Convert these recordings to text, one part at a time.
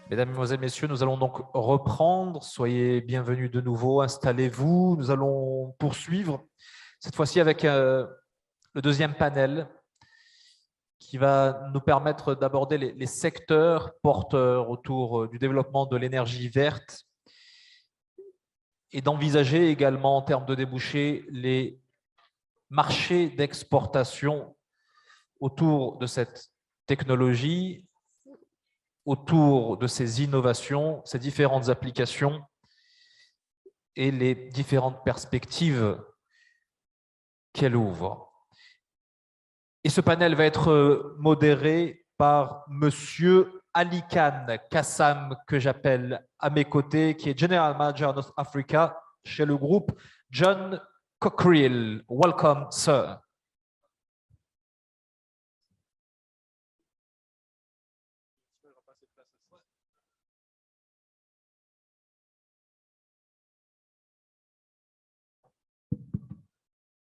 Mesdames, Mesdemoiselles, Messieurs, nous allons donc reprendre. Soyez bienvenus de nouveau, installez-vous. Nous allons poursuivre, cette fois-ci avec le deuxième panel qui va nous permettre d'aborder les secteurs porteurs autour du développement de l'énergie verte et d'envisager également en termes de débouchés les marchés d'exportation autour de cette technologie, autour de ces innovations, ces différentes applications et les différentes perspectives qu'elle ouvre. Et ce panel va être modéré par Monsieur Ali Khan Kassam, que j'appelle à mes côtés, qui est General Manager North Africa chez le groupe John Cockerill. Welcome, sir.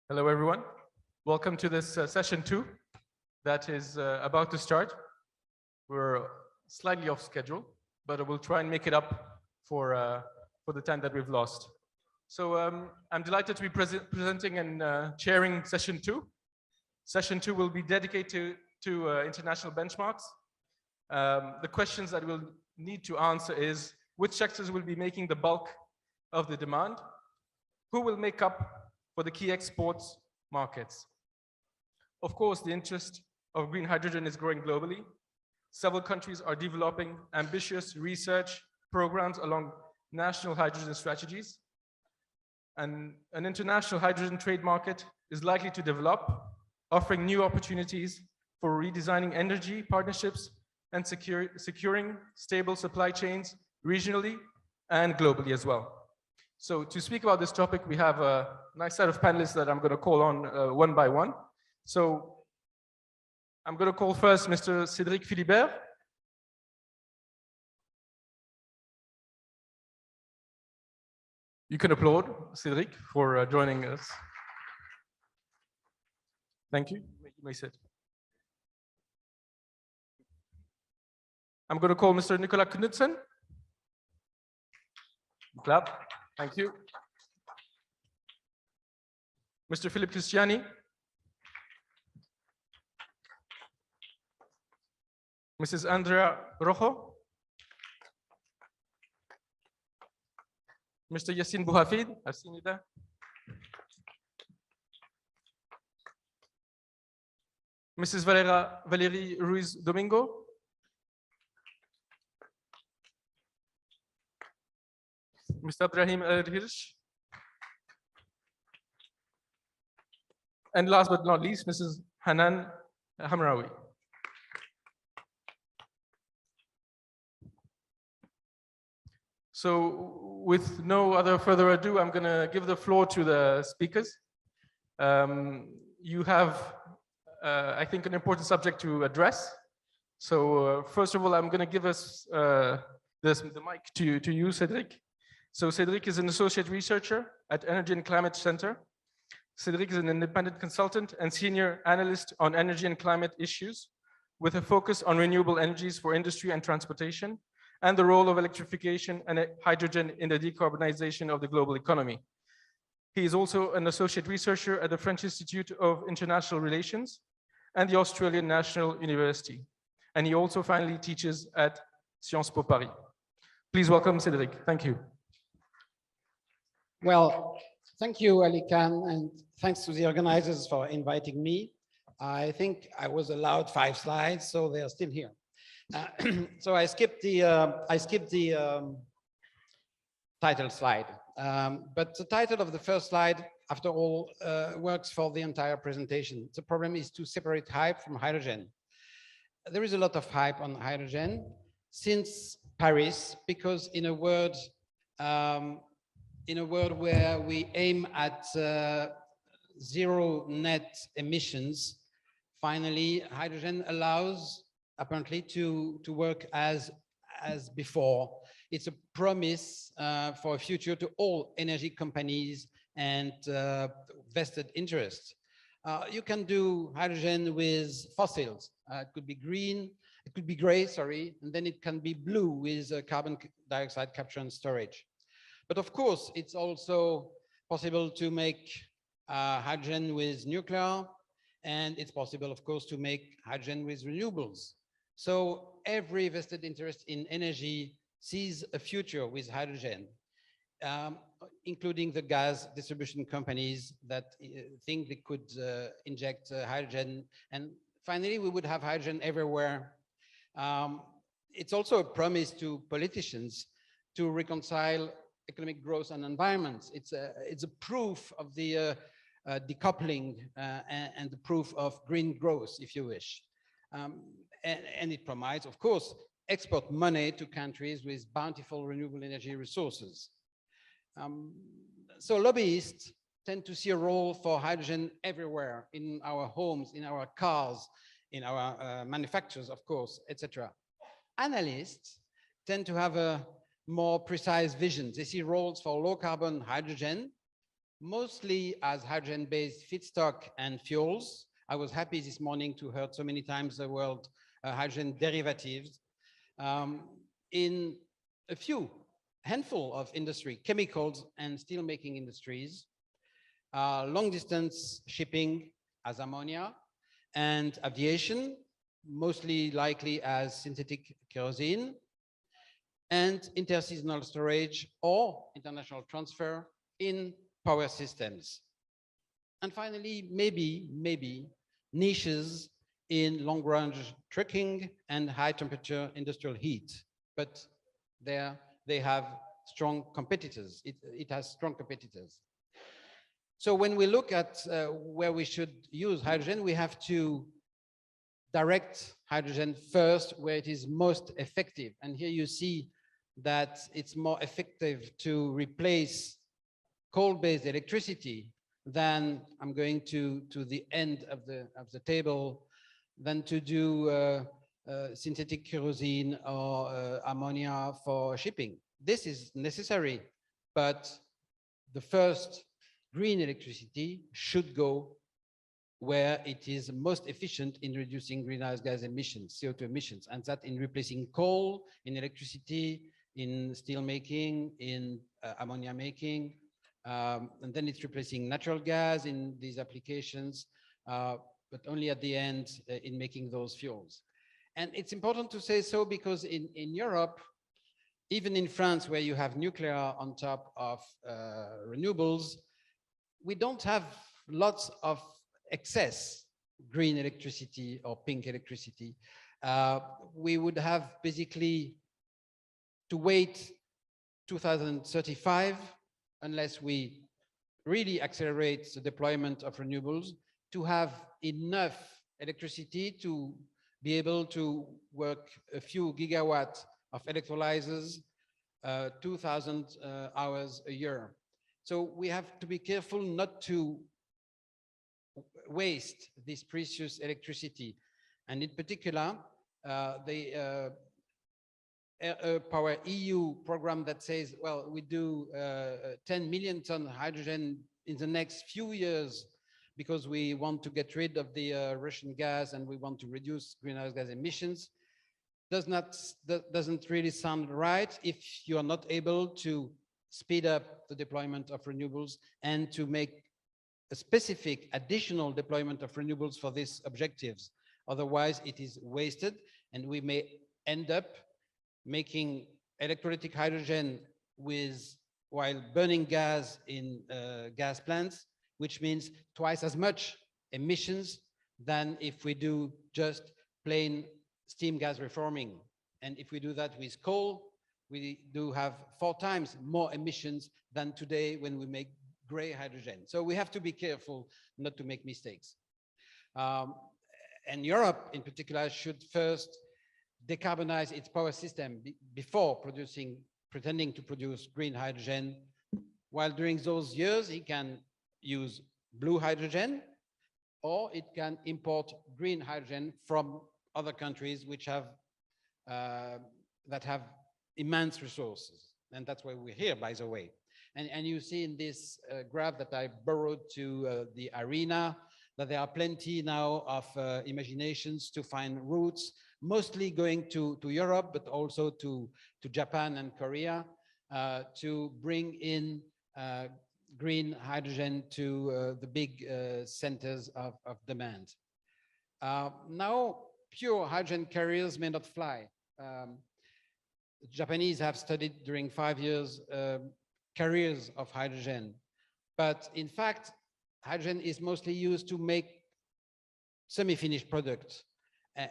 Hello, everyone. Welcome to this session 2 that is about to start. We're slightly off schedule, but we'll try and make it up for the time that we've lost. So I'm delighted to be presenting and chairing session 2. Session 2 will be dedicated to international benchmarks. The questions that we'll need to answer is which sectors will be making the bulk of the demand? Who will make up for the key exports markets? Of course, the interest of green hydrogen is growing globally. Several countries are developing ambitious research programs along national hydrogen strategies. And an international hydrogen trade market is likely to develop, offering new opportunities for redesigning energy partnerships and securing stable supply chains regionally and globally as well. So to speak about this topic, we have a nice set of panelists that I'm going to call on one by one. So I'm going to call first Mr. Cédric Philibert. You can applaud Cédric for joining us. Thank you. You may sit. I'm going to call Mr. Nicolas Knudsen. Clap. Thank you. Mr. Philippe Cristiani. Mrs. Andrea Rojo. Mr. Yassine Bouhafid. I've seen you there. Mrs. Valérie Ruiz Domingo. Mr. Abdrahim El-Hirsch. And last but not least, Mrs. Hanan Hamraoui. So with no other further ado, I'm going to give the floor to the speakers. You have, I think, an important subject to address. So first of all, I'm going to give us the mic to you, Cédric. So Cédric is an associate researcher at Energy and Climate Center. Cédric is an independent consultant and senior analyst on energy and climate issues with a focus on renewable energies for industry and transportation and the role of electrification and hydrogen in the decarbonization of the global economy. He is also an associate researcher at the French Institute of International Relations and the Australian National University. And he also finally teaches at Sciences Po Paris. Please welcome Cédric. Thank you. Well, thank you, Ali Khan, and thanks to the organizers for inviting me. I think I was allowed 5 slides, so they're still here. So I skipped the title slide, but the title of the first slide, after all, works for the entire presentation. The problem is to separate hype from hydrogen. There is a lot of hype on hydrogen since Paris, because in a world where we aim at zero net emissions, finally, hydrogen allows apparently to work as before. It's a promise for a future to all energy companies and vested interests. You can do hydrogen with fossils. It could be green, It could be gray, sorry, and then it can be blue with carbon dioxide capture and storage. But of course, it's also possible to make hydrogen with nuclear, and it's possible, of course, to make hydrogen with renewables. So every vested interest in energy sees a future with hydrogen, including the gas distribution companies that think they could inject hydrogen. And finally, we would have hydrogen everywhere. It's also a promise to politicians to reconcile economic growth and environment. It's a proof of the decoupling and the proof of green growth, if you wish. And it provides, of course, export money to countries with bountiful renewable energy resources. So lobbyists tend to see a role for hydrogen everywhere, in our homes, in our cars, in our manufacturers, of course, etc. Analysts tend to have a more precise vision. They see roles for low carbon hydrogen, mostly as hydrogen-based feedstock and fuels. I was happy this morning to hear so many times the word hydrogen derivatives. In a handful of industry, chemicals and steel-making industries, long-distance shipping as ammonia, and aviation, mostly likely as synthetic kerosene, and interseasonal storage or international transfer in power systems. And finally, maybe niches in long-range trucking and high-temperature industrial heat. But there they have strong competitors. It has strong competitors. So when we look at where we should use hydrogen, we have to direct hydrogen first where it is most effective. And here you see that it's more effective to replace coal-based electricity than, I'm going to the end of the table, than to do synthetic kerosene or ammonia for shipping. This is necessary, but the first green electricity should go where it is most efficient in reducing greenhouse gas emissions, CO2 emissions, and that in replacing coal, in electricity, in steel making, in ammonia making, and then it's replacing natural gas in these applications, but only at the end in making those fuels. And it's important to say so because in Europe, even in France, where you have nuclear on top of renewables, we don't have lots of excess green electricity or pink electricity. We would have basically to wait 2035 unless we really accelerate the deployment of renewables to have enough electricity to be able to work a few gigawatts of electrolyzers, 2,000 hours a year. So we have to be careful not to waste this precious electricity. And in particular, the Power EU program that says, well, we do 10 million ton hydrogen in the next few years because we want to get rid of the Russian gas and we want to reduce greenhouse gas emissions, doesn't really sound right if you are not able to speed up the deployment of renewables and to make a specific additional deployment of renewables for these objectives. Otherwise, it is wasted and we may end up making electrolytic hydrogen while burning gas in gas plants, which means twice as much emissions than if we do just plain steam gas reforming. And if we do that with coal, we do have 4 times more emissions than today when we make gray hydrogen. So we have to be careful not to make mistakes. And Europe in particular should first decarbonize its power system before pretending to produce green hydrogen, while during those years it can use blue hydrogen or it can import green hydrogen from other countries which have that have immense resources. And that's why we're here, by the way. And you see in this graph that I borrowed to the arena that there are plenty now of imaginations to find routes mostly going to Europe, but also to Japan and Korea to bring in green hydrogen to the big centers of demand. Now, pure hydrogen carriers may not fly. The Japanese have studied during 5 years carriers of hydrogen, but in fact, hydrogen is mostly used to make semi-finished products.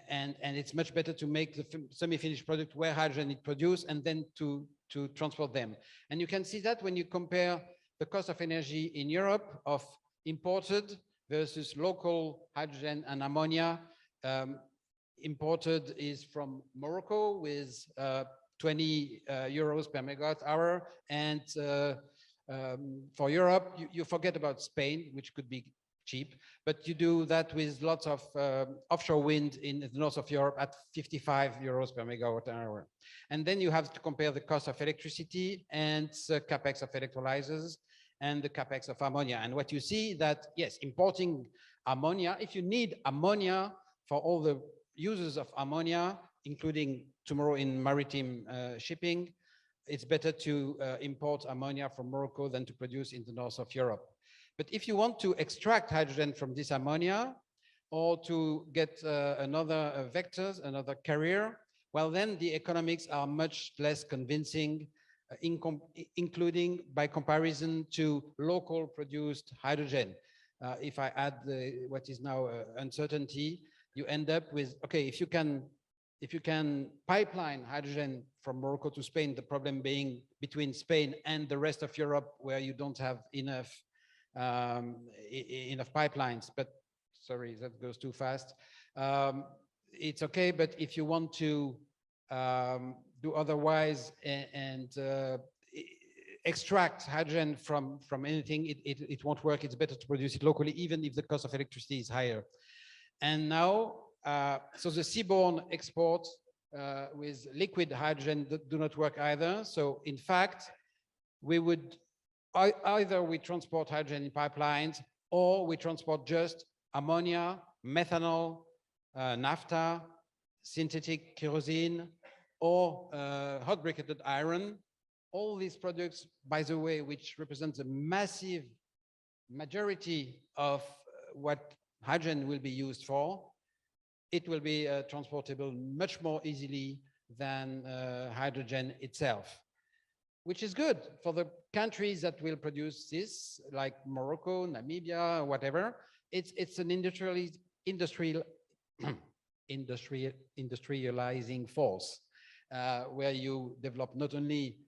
And it's much better to make the semi-finished product where hydrogen is produced and then to transport them. And you can see that when you compare the cost of energy in Europe of imported versus local hydrogen and ammonia. Imported is from Morocco with 20 euros per megawatt hour. And for Europe, you forget about Spain, which could be cheap, but you do that with lots of offshore wind in the north of Europe at 55 euros per megawatt hour. And then you have to compare the cost of electricity and the capex of electrolyzers and the capex of ammonia. And what you see that, yes, importing ammonia, if you need ammonia for all the users of ammonia, including tomorrow in maritime shipping, it's better to import ammonia from Morocco than to produce in the north of Europe. But if you want to extract hydrogen from this ammonia or to get another vectors, another carrier, well, then the economics are much less convincing, including by comparison to local produced hydrogen. If I add what is now uncertainty, you end up with, okay, if you can pipeline hydrogen from Morocco to Spain, the problem being between Spain and the rest of Europe where you don't have enough pipelines, but sorry, that goes too fast. It's okay, but if you want to do otherwise and extract hydrogen from anything, it won't work. It's better to produce it locally, even if the cost of electricity is higher. And now, so the seaborne exports with liquid hydrogen do not work either. So in fact, we would either we transport hydrogen in pipelines or we transport just ammonia, methanol, naphtha, synthetic kerosene, or hot briquetted iron. All these products, by the way, which represents a massive majority of what hydrogen will be used for, it will be transportable much more easily than hydrogen itself, which is good for the countries that will produce this, like Morocco, Namibia, whatever. It's an industrializing force where you develop not only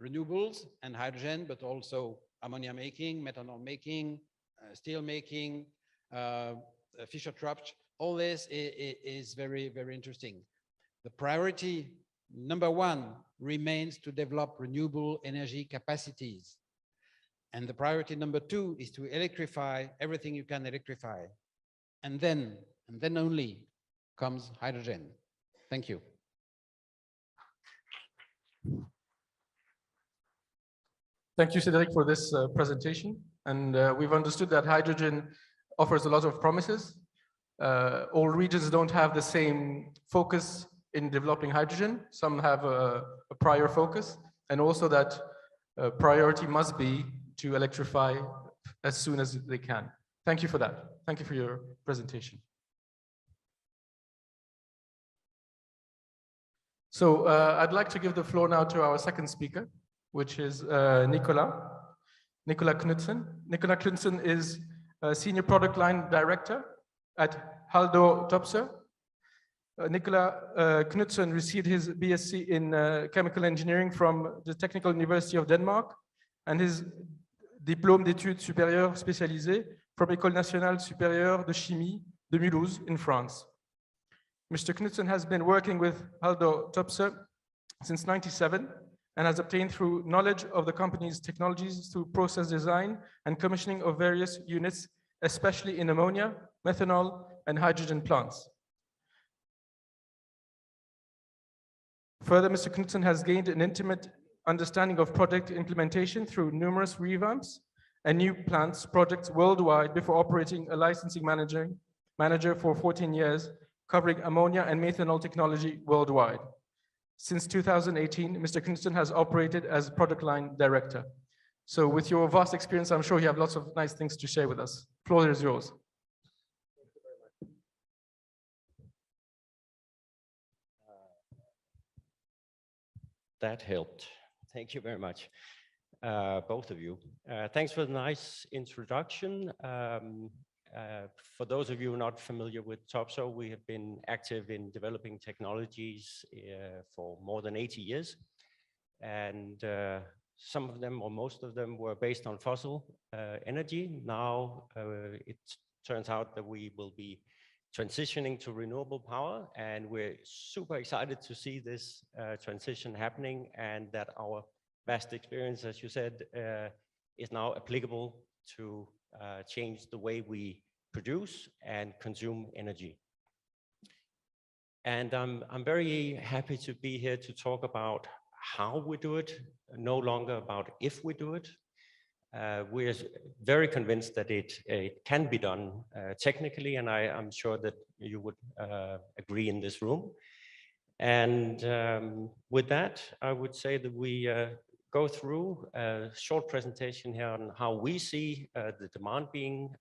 renewables and hydrogen, but also ammonia making, methanol making, steel making, Fischer-Tropsch. All this is very, very interesting. The priority number one remains to develop renewable energy capacities. And the priority number two is to electrify everything you can electrify. And then only comes hydrogen. Thank you. Thank you, Cédric, for this presentation. And we've understood that hydrogen offers a lot of promises. All regions don't have the same focus in developing hydrogen. Some have a prior focus, and also that priority must be to electrify as soon as they can. Thank you for that. Thank you for your presentation. So I'd like to give the floor now to our second speaker, which is Nicolas Knudsen. Nicolas Knudsen is a Senior Product Line Director at Haldor Topsoe. Nicolas Knudsen received his BSc in Chemical Engineering from the Technical University of Denmark and his Diplôme d'études supérieures spécialisées from École Nationale Supérieure de Chimie de Mulhouse in France. Mr. Knudsen has been working with Haldor Topsoe since '97 and has obtained through knowledge of the company's technologies through process design and commissioning of various units, especially in ammonia, methanol, and hydrogen plants. Further, Mr. Knudsen has gained an intimate understanding of project implementation through numerous revamps and new plants projects worldwide before operating a licensing manager for 14 years covering ammonia and methanol technology worldwide. Since 2018, Mr. Kingston has operated as product line director. So with your vast experience, I'm sure you have lots of nice things to share with us. Floor is yours. That helped. Thank you very much, both of you. Thanks for the nice introduction. For those of you not familiar with Topsoe, we have been active in developing technologies for more than 80 years. And some of them, or most of them, were based on fossil energy. Now it turns out that we will be transitioning to renewable power, and we're super excited to see this transition happening, and that our vast experience, as you said, is now applicable to change the way we produce and consume energy. And I'm very happy to be here to talk about how we do it, no longer about if we do it. We're very convinced that it can be done technically, and I'm sure that you would agree in this room. And with that, I would say that we go through a short presentation here on how we see the demand being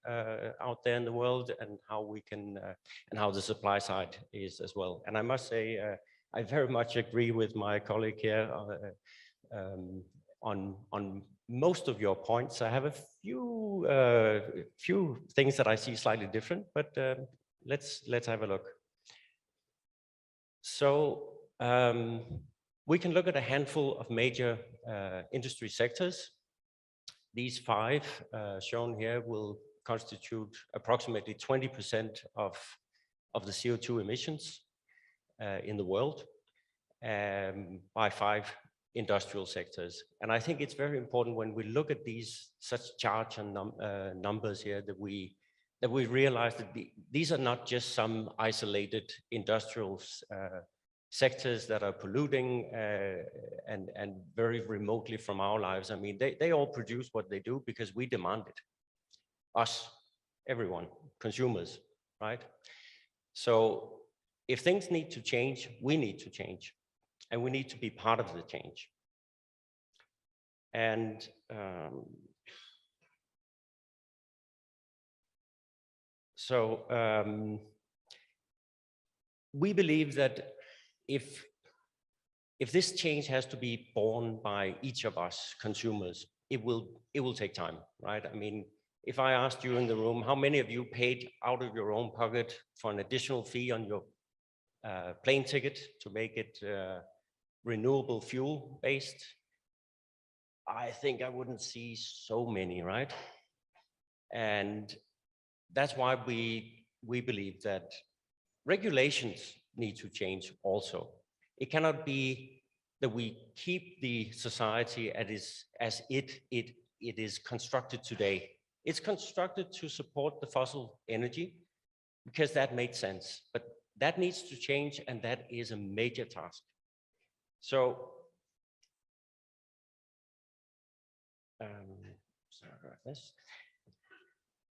out there in the world, and how we can, and how the supply side is as well. And I must say, I very much agree with my colleague here on most of your points. I have a few things that I see slightly different, but let's have a look. So we can look at a handful of major industry sectors. These 5 shown here will constitute approximately 20% of the CO2 emissions in the world by 5 industrial sectors. And I think it's very important when we look at these such charts and numbers here that we realize that these are not just some isolated industrial sectors that are polluting and very remotely from our lives. I mean, they all produce what they do because we demand it. Us, everyone, consumers, right? So if things need to change, we need to change. And we need to be part of the change. And we believe that if this change has to be borne by each of us consumers, it will take time, right? I mean, if I asked you in the room, how many of you paid out of your own pocket for an additional fee on your plane ticket to make it renewable fuel based? I think I wouldn't see so many, right? And that's why we believe that regulations need to change also. It cannot be that we keep the society as it is constructed today. It's constructed to support the fossil energy because that made sense, but that needs to change, and that is a major task. So, sorry about this.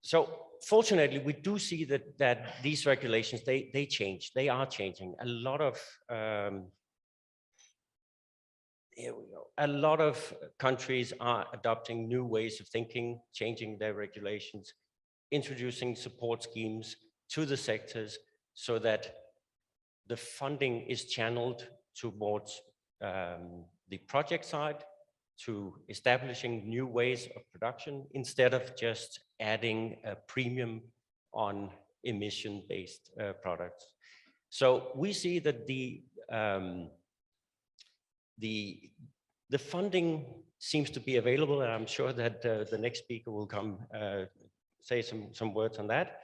So fortunately, we do see that these regulations, they change, they are changing. A lot of, here we go. A lot of countries are adopting new ways of thinking, changing their regulations, introducing support schemes to the sectors so that the funding is channeled towards the project side, to establishing new ways of production instead of just adding a premium on emission-based products. So we see that the funding seems to be available, and I'm sure that the next speaker will come say some words on that.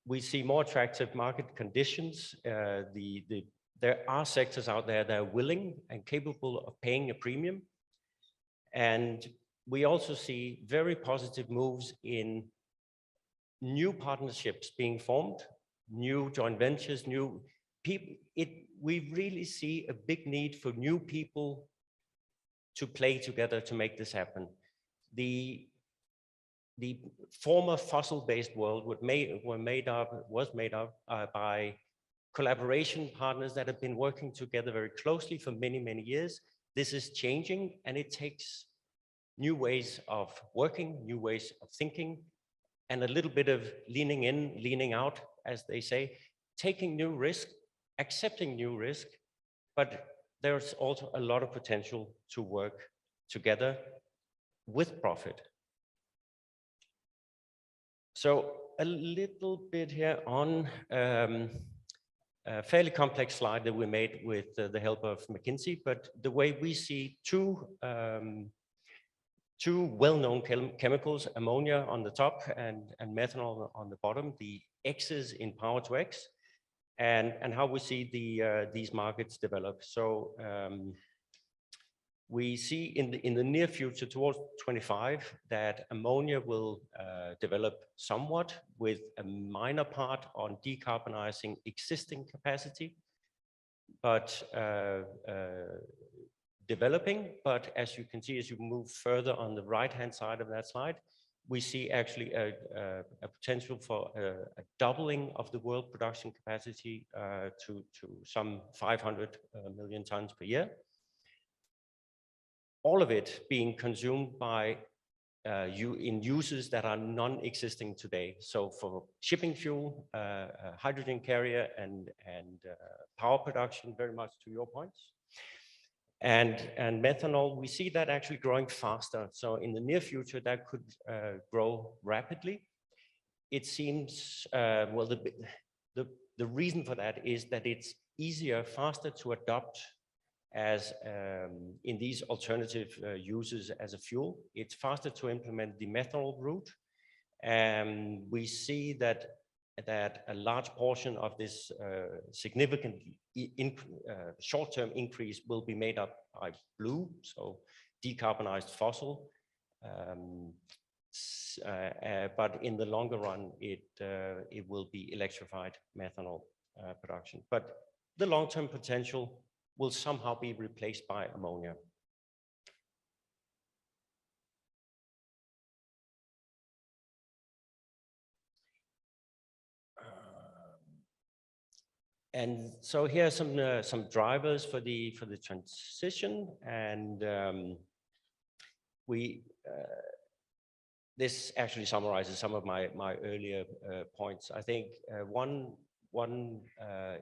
We see more attractive market conditions. There are sectors out there that are willing and capable of paying a premium. And we also see very positive moves in new partnerships being formed, new joint ventures, new people. We really see a big need for new people to play together to make this happen. The former fossil-based world was made up by collaboration partners that have been working together very closely for many, many years. This is changing, and it takes new ways of working, new ways of thinking, and a little bit of leaning in, leaning out, as they say, taking new risk, accepting new risk, but there's also a lot of potential to work together with profit. So a little bit here on a fairly complex slide that we made with the help of McKinsey, but the way we see two well-known chemicals, ammonia on the top and methanol on the bottom, the X's in Power-to-X, and how we see these markets develop. So we see in the near future, towards 25, that ammonia will develop somewhat, with a minor part on decarbonizing existing capacity, but developing. But as you can see, as you move further on the right-hand side of that slide, we see actually a potential for a doubling of the world production capacity to some 500 million tons per year. All of it being consumed by in uses that are non-existing today. So for shipping fuel, hydrogen carrier, and power production, very much to your points. And methanol, we see that actually growing faster. So in the near future, that could grow rapidly. It seems, well, the reason for that is that it's easier, faster to adopt as in these alternative uses as a fuel. It's faster to implement the methanol route. And we see that a large portion of this significant short-term increase will be made up by blue, so decarbonized fossil. But in the longer run, it will be electrified methanol production. But the long-term potential will somehow be replaced by ammonia. And so here are some drivers for the transition, and this actually summarizes some of my earlier points. I think one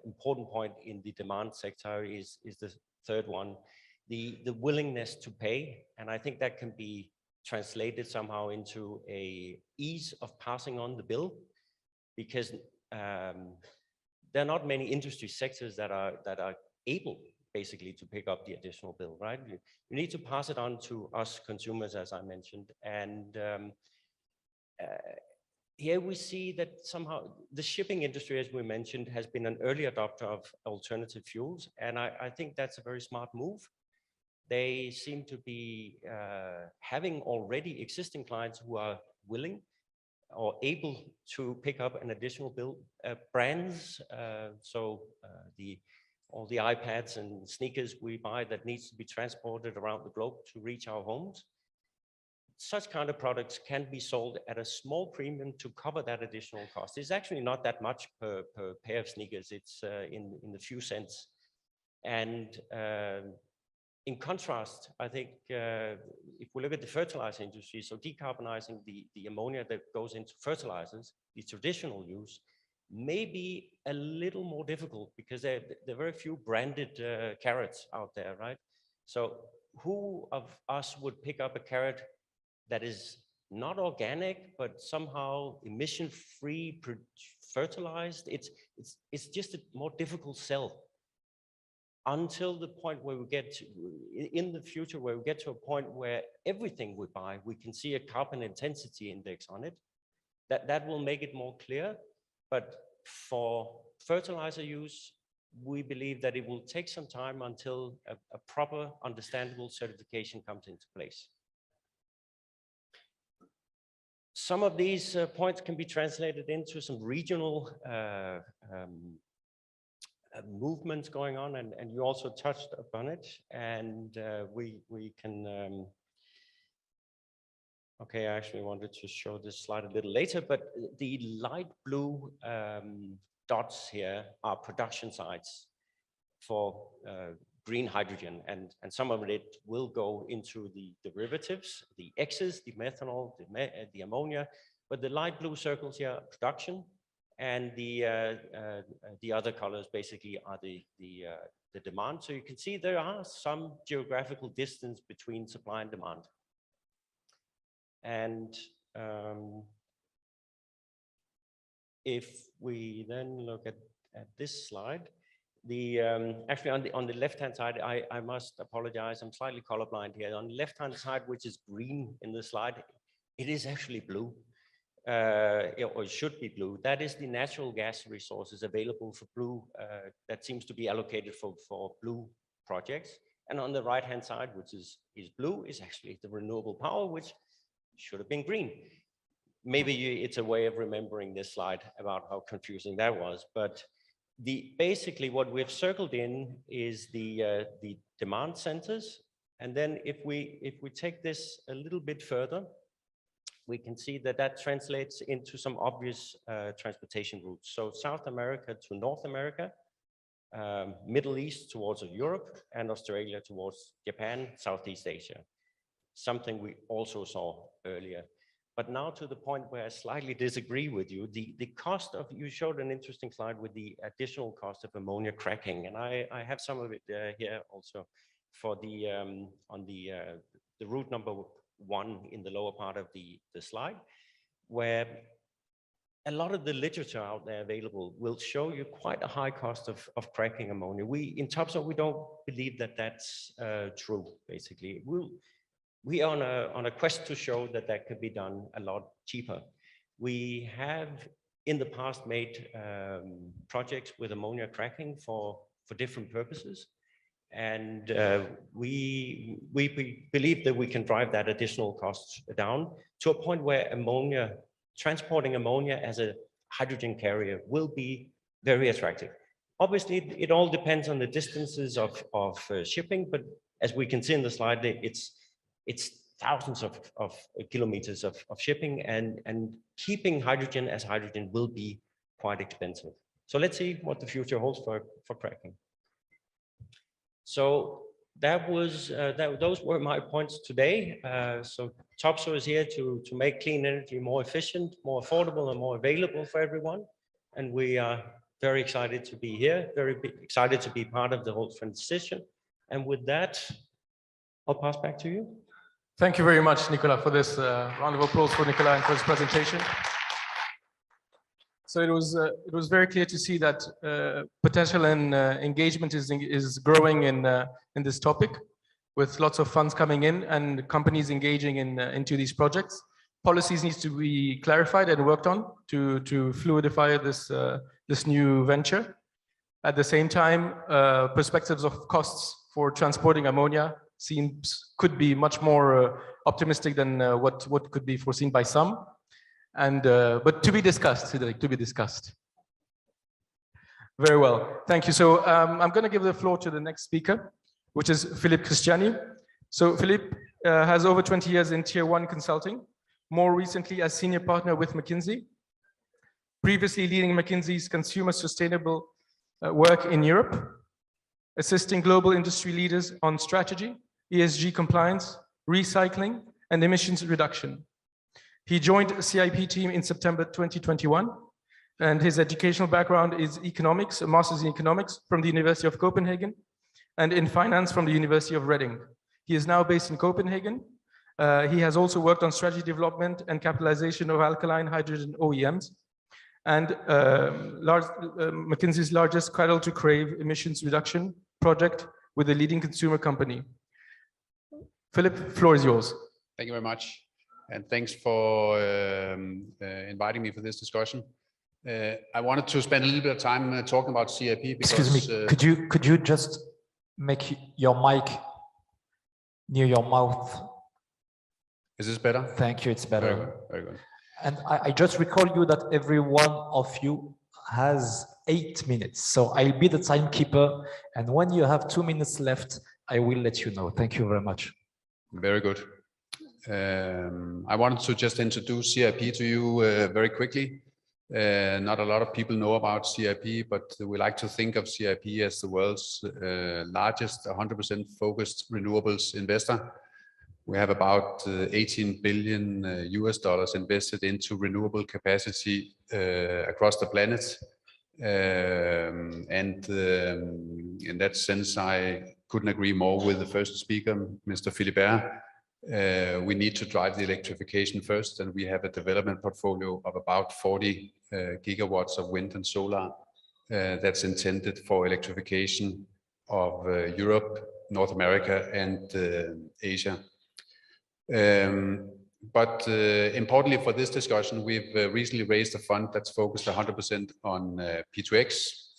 important point in the demand sector is the third one, the willingness to pay, and I think that can be translated somehow into a ease of passing on the bill, because there are not many industry sectors that are able basically to pick up the additional bill, right? You need to pass it on to us consumers, as I mentioned, and here we see that somehow the shipping industry, as we mentioned, has been an early adopter of alternative fuels, and I think that's a very smart move. They seem to be having already existing clients who are willing or able to pick up an additional bill. Brands, all the iPads and sneakers we buy that needs to be transported around the globe to reach our homes. Such kind of products can be sold at a small premium to cover that additional cost. It's actually not that much per pair of sneakers. It's in the few cents. And in contrast, I think if we look at the fertilizer industry, so decarbonizing the ammonia that goes into fertilizers, the traditional use, may be a little more difficult because there are very few branded carrots out there, right? So who of us would pick up a carrot that is not organic, but somehow emission-free, fertilized? It's just a more difficult sell, until the point where we get to, in the future, where we get to a point where everything we buy, we can see a carbon intensity index on it. That will make it more clear. But for fertilizer use, we believe that it will take some time until a proper, understandable certification comes into place. Some of these points can be translated into some regional movements going on, and you also touched upon it, and we can okay, I actually wanted to show this slide a little later, but the light blue dots here are production sites for green hydrogen, and some of it will go into the derivatives, the X's, the methanol, the ammonia, but the light blue circles here are production, and the other colors basically are the demand. So you can see there are some geographical distance between supply and demand. And if we then look at this slide, actually on the left-hand side, I must apologize, I'm slightly colorblind here. On the left-hand side, which is green in the slide, it is actually blue, or it should be blue. That is the natural gas resources available for blue, that seems to be allocated for blue projects. And on the right-hand side, which is blue, is actually the renewable power, which should have been green. Maybe it's a way of remembering this slide about how confusing that was, but basically what we've circled in is the demand centers. And then if we take this a little bit further, we can see that translates into some obvious transportation routes. So South America to North America, Middle East towards Europe, and Australia towards Japan, Southeast Asia. Something we also saw earlier. But now to the point where I slightly disagree with you, the cost of, you showed an interesting slide with the additional cost of ammonia cracking, and I have some of it here also for on the route number 1 in the lower part of the slide, where a lot of the literature out there available will show you quite a high cost of cracking ammonia. In Topsoe, we don't believe that that's true, basically. We are on a quest to show that could be done a lot cheaper. We have in the past made projects with ammonia cracking for different purposes. And we believe that we can drive that additional cost down to a point where transporting ammonia as a hydrogen carrier will be very attractive. Obviously, it all depends on the distances of shipping, but as we can see in the slide, it's thousands of kilometers of shipping, and keeping hydrogen as hydrogen will be quite expensive. So let's see what the future holds for cracking. So those were my points today. So Topsoe is here to make clean energy more efficient, more affordable, and more available for everyone. And we are very excited to be here, very excited to be part of the whole transition. And with that, I'll pass back to you. Thank you very much, Nicolas, for this round of applause for Nicolas and for his presentation. So it was very clear to see that potential and engagement is growing in this topic, with lots of funds coming in and companies engaging into these projects. Policies needs to be clarified and worked on to fluidify this new venture. At the same time, perspectives of costs for transporting ammonia could be much more optimistic than what could be foreseen by some. And but to be discussed, Cedric, to be discussed. Very well, thank you. So I'm going to give the floor to the next speaker, which is Philippe Christiani. So Philippe has over 20 years in Tier 1 consulting, more recently as senior partner with McKinsey, previously leading McKinsey's consumer sustainable work in Europe, assisting global industry leaders on strategy, ESG compliance, recycling, and emissions reduction. He joined a CIP team in September 2021, and his educational background is economics, a master's in economics from the University of Copenhagen, and in finance from the University of Reading. He is now based in Copenhagen. He has also worked on strategy development and capitalization of alkaline hydrogen OEMs, and McKinsey's largest cradle to grave emissions reduction project with a leading consumer company. Philip, floor is yours. Thank you very much. And thanks for inviting me for this discussion. I wanted to spend a little bit of time talking about CIP because— Excuse me, could you just make your mic near your mouth? Is this better? Thank you, it's better. Very good, very good. And I just recall you that every one of you has 8 minutes. So I'll be the timekeeper. And when you have 2 minutes left, I will let you know. Thank you very much. Very good. I wanted to just introduce CIP to you very quickly. Not a lot of people know about CIP, but we like to think of CIP as the world's largest 100% focused renewables investor. We have about 18 billion US dollars invested into renewable capacity across the planet. In that sense, I couldn't agree more with the first speaker, Mr. Philibert. We need to drive the electrification first, and we have a development portfolio of about 40 gigawatts of wind and solar that's intended for electrification of Europe, North America, and Asia. Importantly for this discussion, we've recently raised a fund that's focused 100% on P2X.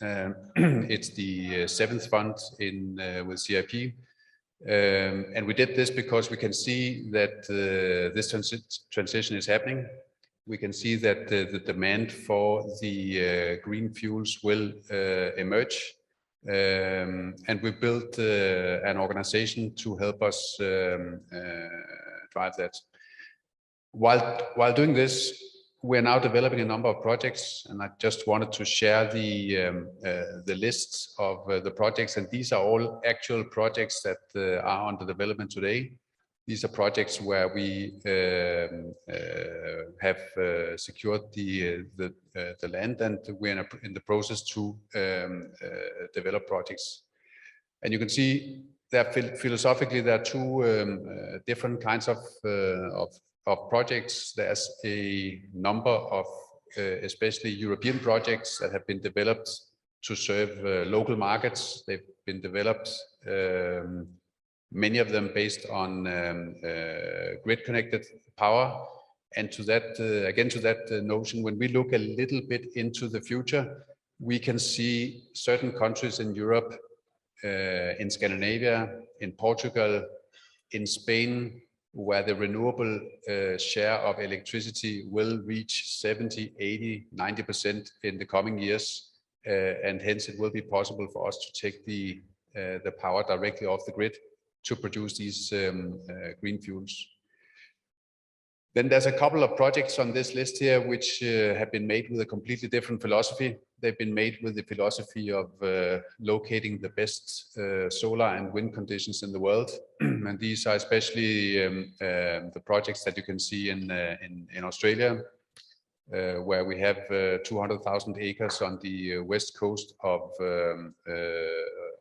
It's the seventh fund in with CIP. And we did this because we can see that this transition is happening. We can see that the demand for the green fuels will emerge. And we built an organization to help us drive that. While doing this, we're now developing a number of projects, and I just wanted to share the lists of the projects, and these are all actual projects that are under development today. These are projects where we have secured the land, and we're in the process to develop projects. And you can see that philosophically there are two different kinds of projects. There's a number of especially European projects that have been developed to serve local markets. They've been developed, many of them based on grid-connected power. And to that, again, to that notion, when we look a little bit into the future, we can see certain countries in Europe, in Scandinavia, in Portugal, in Spain, where the renewable share of electricity will reach 70, 80, 90% in the coming years. And hence it will be possible for us to take the power directly off the grid to produce these green fuels. Then there's a couple of projects on this list here which have been made with a completely different philosophy. They've been made with the philosophy of locating the best solar and wind conditions in the world. And these are especially the projects that you can see in Australia, where we have 200,000 acres on the west coast of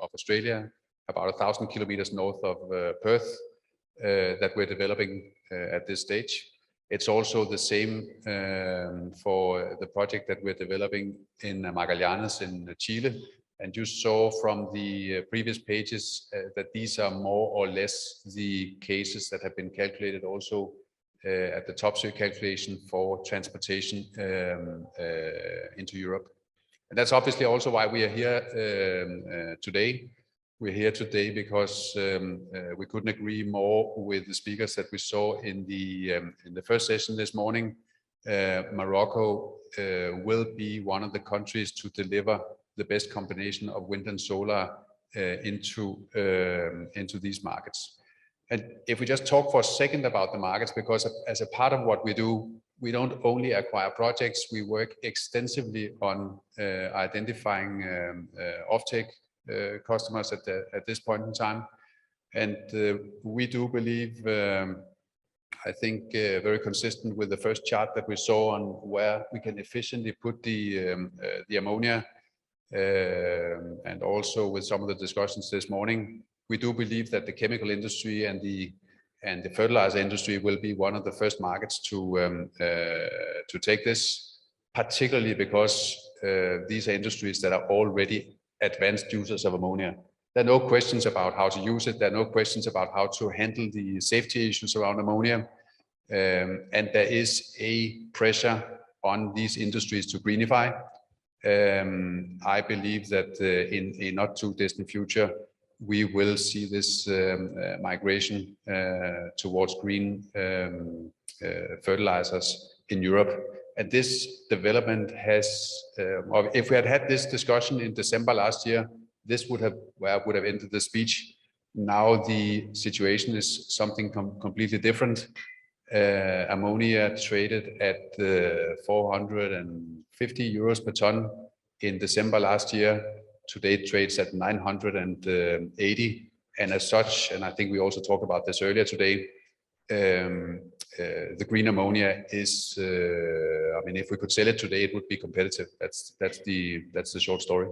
Australia, about 1,000 kilometers north of Perth, that we're developing at this stage. It's also the same for the project that we're developing in Magallanes in Chile. And you saw from the previous pages that these are more or less the cases that have been calculated also at the topsoil calculation for transportation into Europe. And that's obviously also why we are here today. We're here today because we couldn't agree more with the speakers that we saw in the first session this morning. Morocco will be one of the countries to deliver the best combination of wind and solar into these markets. And if we just talk for a second about the markets, because as a part of what we do, we don't only acquire projects, we work extensively on identifying offtake customers at this point in time. And we do believe, I think very consistent with the first chart that we saw on where we can efficiently put the ammonia, and also with some of the discussions this morning, we do believe that the chemical industry and the fertilizer industry will be one of the first markets to take this, particularly because these are industries that are already advanced users of ammonia. There are no questions about how to use it. There are no questions about how to handle the safety issues around ammonia. And there is a pressure on these industries to greenify. I believe that in a not too distant future, we will see this migration towards green fertilizers in Europe. And this development has, if we had had this discussion in December last year, this would have where I would have ended the speech. Now the situation is something completely different. ammonia traded at 450 euros per ton in December last year. Today it trades at 980. And as such, and I think we also talked about this earlier today, the green ammonia is, I mean, if we could sell it today, it would be competitive. That's the short story.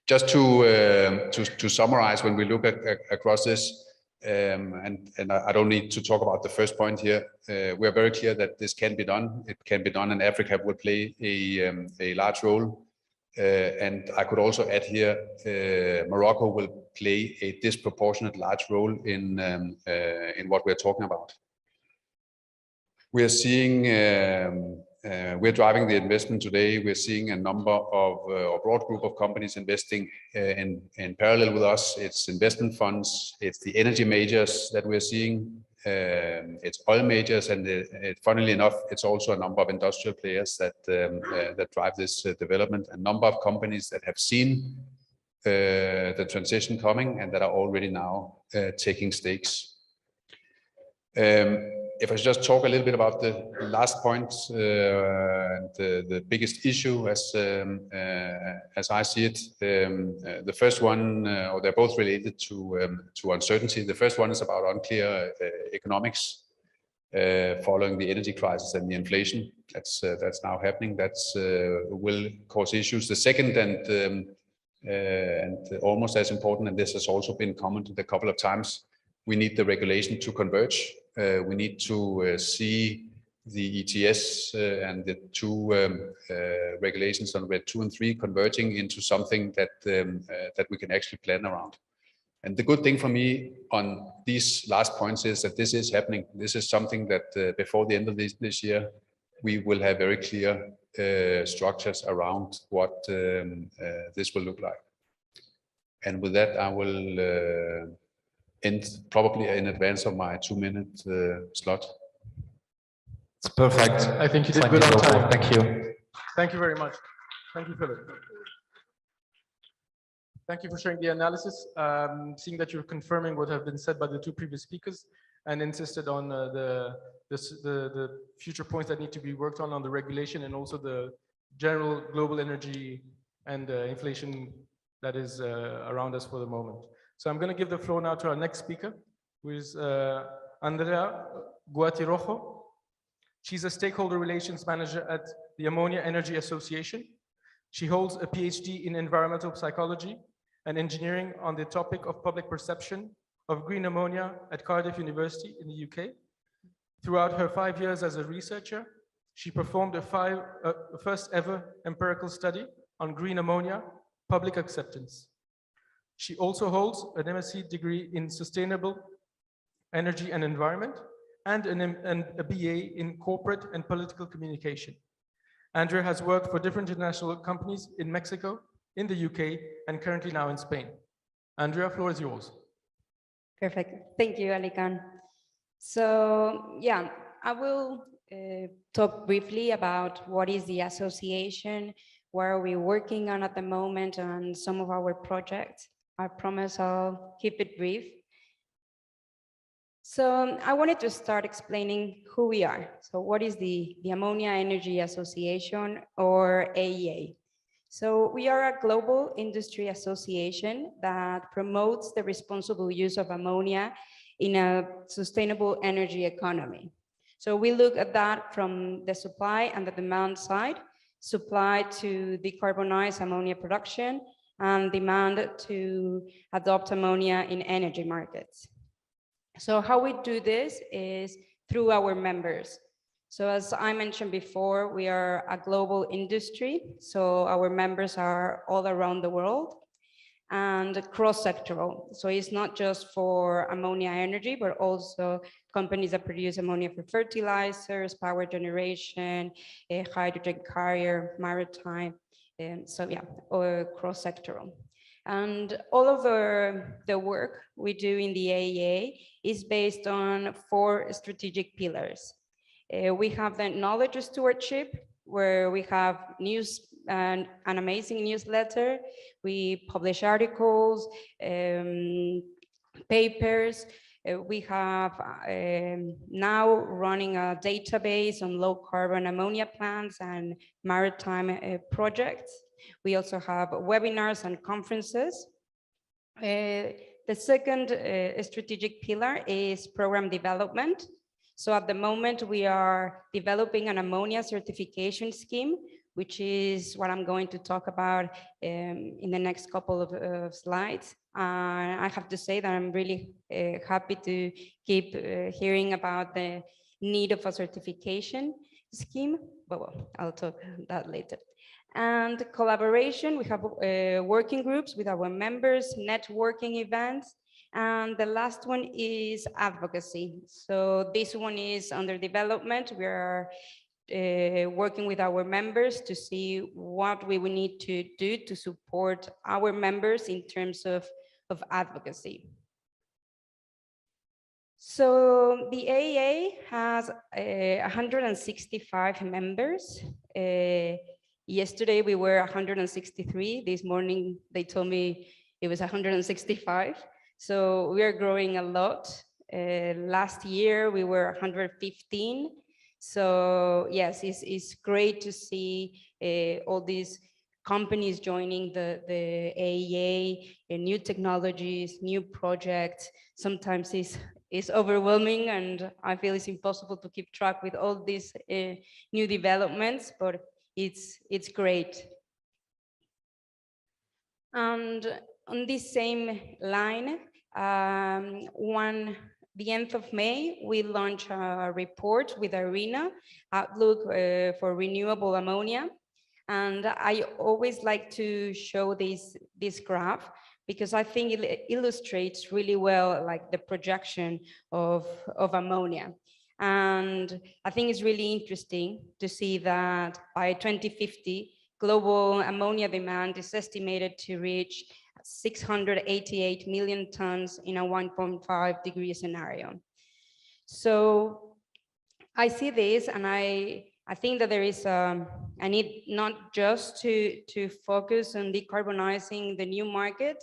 Just to summarize, when we look across this, and I don't need to talk about the first point here. We are very clear that this can be done. It can be done, and Africa will play a large role. And I could also add here, Morocco will play a disproportionate large role in what we're talking about. We are seeing, we're driving the investment today. We're seeing a number of, a broad group of companies investing in parallel with us. It's investment funds, it's the energy majors that we're seeing, it's oil majors, and funnily enough, it's also a number of industrial players that that drive this development. A number of companies that have seen the transition coming and that are already now taking stakes. If I just talk a little bit about the last point, and the biggest issue as I see it, the first one, or they're both related to uncertainty. The first one is about unclear economics following the energy crisis and the inflation that's now happening. That's will cause issues. The second and almost as important, and this has also been commented a couple of times, we need the regulation to converge. We need to see the ETS and the two regulations on RED 2 and 3 converging into something that that we can actually plan around. And the good thing for me on these last points is that this is happening. This is something that before the end of this year, we will have very clear structures around what this will look like. And with that, I will end probably in advance of my 2-minute slot. It's perfect. I think you did good on time. Thank you. Thank you very much. Thank you, Philip. Thank you for sharing the analysis. Seeing that you're confirming what have been said by the two previous speakers and insisted on the future points that need to be worked on the regulation and also the general global energy and inflation that is around us for the moment. So I'm going to give the floor now to our next speaker, who is Andrea Guatirojo. She's a stakeholder relations manager at the Ammonia Energy Association. She holds a PhD in environmental psychology and engineering on the topic of public perception of green ammonia at Cardiff University in the UK. Throughout her 5 years as a researcher, she performed a first ever empirical study on green ammonia public acceptance. She also holds an MSc degree in sustainable energy and environment and a BA in corporate and political communication. Andrea has worked for different international companies in Mexico, in the UK, and currently now in Spain. Andrea, floor is yours. Perfect. Thank you, Alican. So, yeah, I will talk briefly about what is the association, where are we working on at the moment, and some of our projects. I promise I'll keep it brief. So I wanted to start explaining who we are. So what is the Ammonia Energy Association, or AEA? So we are a global industry association that promotes the responsible use of ammonia in a sustainable energy economy. So we look at that from the supply and the demand side, supply to decarbonize ammonia production, and demand to adopt ammonia in energy markets. So how we do this is through our members. So as I mentioned before, we are a global industry. So our members are all around the world and cross-sectoral. So it's not just for ammonia energy, but also companies that produce ammonia for fertilizers, power generation, hydrogen carrier, maritime. So yeah, or cross-sectoral. And all of the work we do in the AEA is based on 4 strategic pillars. We have the knowledge stewardship, where we have news and an amazing newsletter. We publish articles, papers, We have now running a database on low carbon ammonia plants and maritime projects. We also have webinars and conferences. The second strategic pillar is program development. So at the moment, we are developing an ammonia certification scheme, which is what I'm going to talk about in the next couple of slides. I have to say that I'm really happy to keep hearing about the need of a certification scheme, but well, I'll talk that later. And collaboration, we have working groups with our members, networking events, and the last one is advocacy. So this one is under development. We are working with our members to see what we will need to do to support our members in terms of advocacy. So the AEA has 165 members. Yesterday we were 163. This morning they told me it was 165. So we are growing a lot. Last year we were 115. So yes, it's great to see all these companies joining the AEA, new technologies, new projects. Sometimes it's overwhelming, and I feel it's impossible to keep track with all these new developments, but it's great. And on this same line, the end of May, we launched a report with IRENA, Outlook for Renewable Ammonia. And I always like to show this graph because I think it illustrates really well like the projection of ammonia. And I think it's really interesting to see that by 2050, global ammonia demand is estimated to reach 688 million tons in a 1.5 degree scenario. So I see this, and I think that there is a need not just to focus on decarbonizing the new market,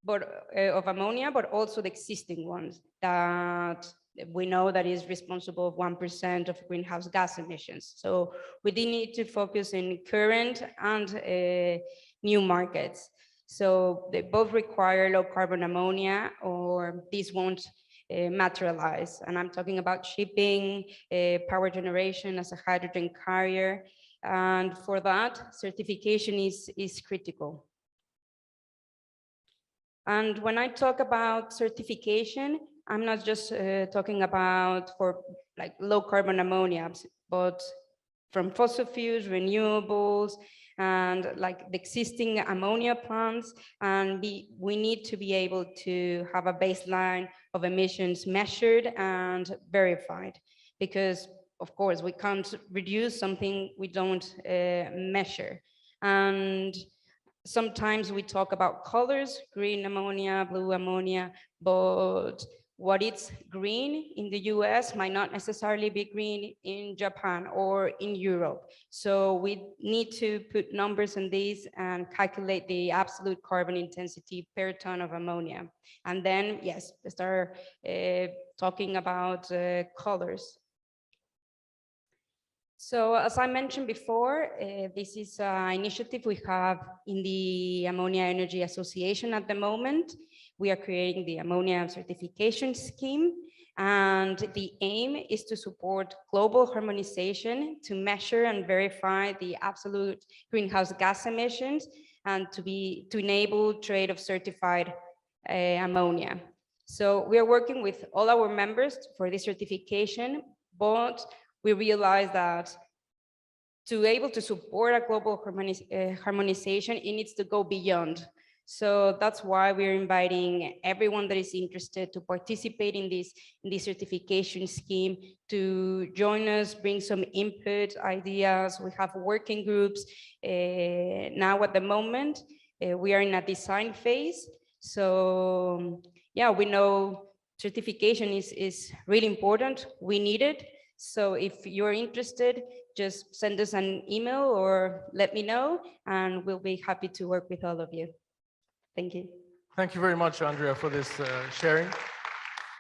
but of ammonia, but also the existing ones that we know that is responsible of 1% of greenhouse gas emissions. So we do need to focus in current and new markets. So they both require low carbon ammonia, or these won't materialize. And I'm talking about shipping, power generation as a hydrogen carrier. And for that, certification is critical. And when I talk about certification, I'm not just talking about for like low carbon ammonia, but from fossil fuels, renewables, and like the existing ammonia plants. And we need to be able to have a baseline of emissions measured and verified, because of course we can't reduce something we don't measure. And sometimes we talk about colors, green ammonia, blue ammonia, but what is green in the US might not necessarily be green in Japan or in Europe. So we need to put numbers on these and calculate the absolute carbon intensity per ton of ammonia. And then, yes, start talking about colors. So as I mentioned before, this is an initiative we have in the Ammonia Energy Association at the moment. We are creating the ammonia certification scheme, and the aim is to support global harmonization to measure and verify the absolute greenhouse gas emissions, and to enable trade of certified ammonia. So we are working with all our members for this certification, but we realize that to be able to support a global harmonization, it needs to go beyond. So that's why we're inviting everyone that is interested to participate in this certification scheme, to join us, bring some input, ideas. We have working groups. Now at the moment, we are in a design phase. So yeah, we know certification is really important. We need it. So if you're interested, just send us an email or let me know, and we'll be happy to work with all of you. Thank you. Thank you very much, Andrea, for this sharing.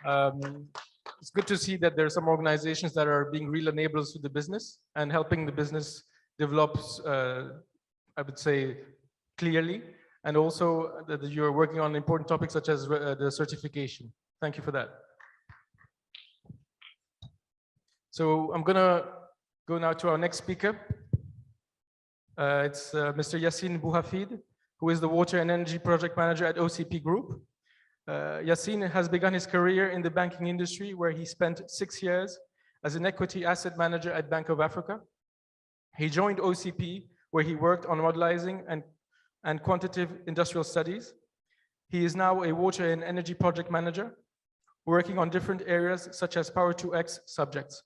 It's good to see that there are some organizations that are being real enablers to the business and helping the business develop, I would say, clearly, and also that you're working on important topics such as the certification. Thank you for that. So I'm gonna go now to our next speaker. It's Mr. Yassine Bouhafid, who is the Water and Energy Project Manager at OCP Group. Yassine has begun his career in the banking industry, where he spent 6 years as an equity asset manager at Bank of Africa. He joined OCP, where he worked on modelizing and quantitative industrial studies. He is now a water and energy project manager, working on different areas such as Power-to-X subjects.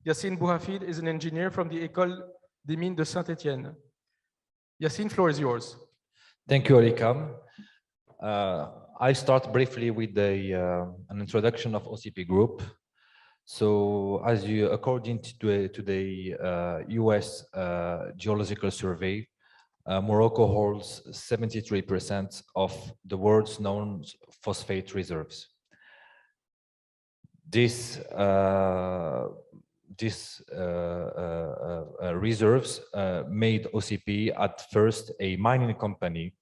Yassine Bouhafid is an engineer from the École des Mines de Saint-Étienne. Yassine, floor is yours. Thank you, Alikam. I start briefly with an introduction of OCP Group. So, according to the US Geological Survey, Morocco holds 73% of the world's known phosphate reserves. These reserves made OCP at first a mining company.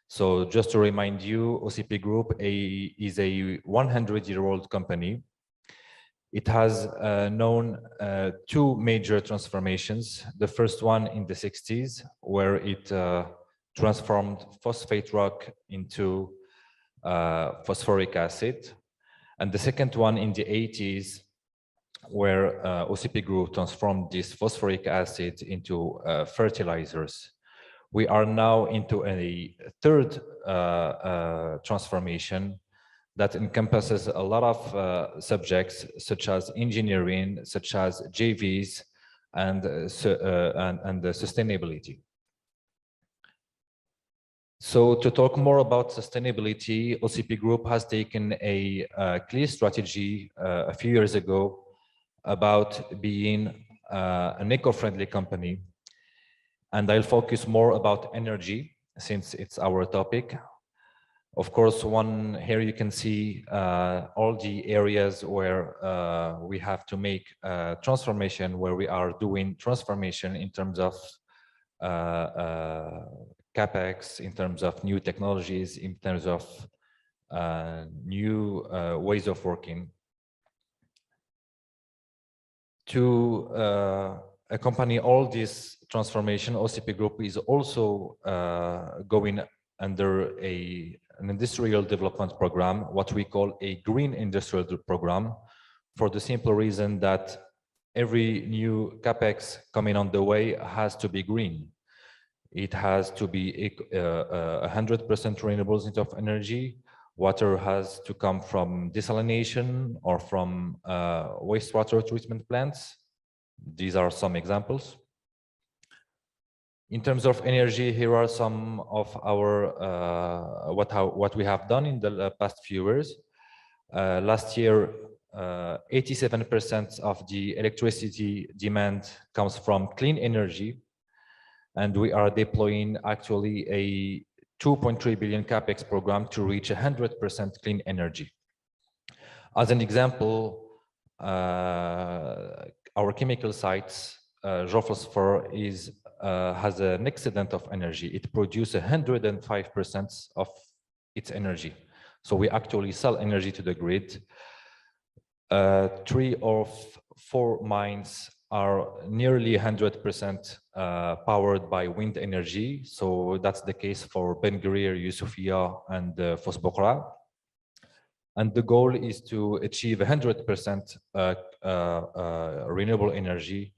So just to remind you, OCP Group is a 100-year-old company. It has known 2 major transformations. The first one in the 60s, where it transformed phosphate rock into phosphoric acid. And the second one in the 80s, where OCP Group transformed this phosphoric acid into fertilizers. We are now into a third transformation that encompasses a lot of subjects, such as engineering, such as JVs, and sustainability. So to talk more about sustainability, OCP Group has taken a clear strategy a few years ago about being an eco-friendly company. And I'll focus more about energy, since it's our topic. Of course, here you can see all the areas where we have to make transformation, where we are doing transformation in terms of CapEx, in terms of new technologies, in terms of new ways of working. To accompany all this transformation, OCP Group is also going under an industrial development program, what we call a green industrial program, for the simple reason that every new CapEx coming on the way has to be green. It has to be 100% renewable source of energy. Water has to come from desalination or from wastewater treatment plants. These are some examples. In terms of energy, here are some of our what we have done in the past few years. Last year, 87% of the electricity demand comes from clean energy, and we are deploying actually a 2.3 billion CapEx program to reach 100% clean energy. As an example, our chemical sites, Jean-Phosphore has an excellent of energy. It produces 105% of its energy. So we actually sell energy to the grid. 3 of 4 mines are nearly 100% powered by wind energy. So that's the case for Ben Guerir, Youssoufia, and Fos Bokra. And the goal is to achieve 100% renewable energy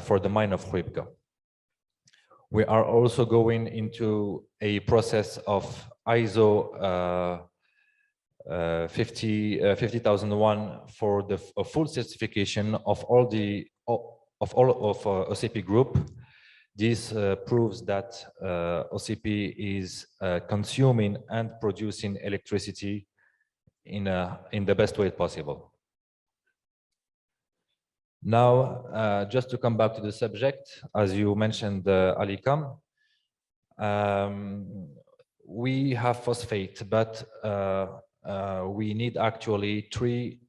for the mine of Khuibga. We are also going into a process of ISO 50001 for the full certification of all of OCP Group. This proves that OCP is consuming and producing electricity in the best way possible. Now, just to come back to the subject, as you mentioned, Alikam, we have phosphate, but we need actually 3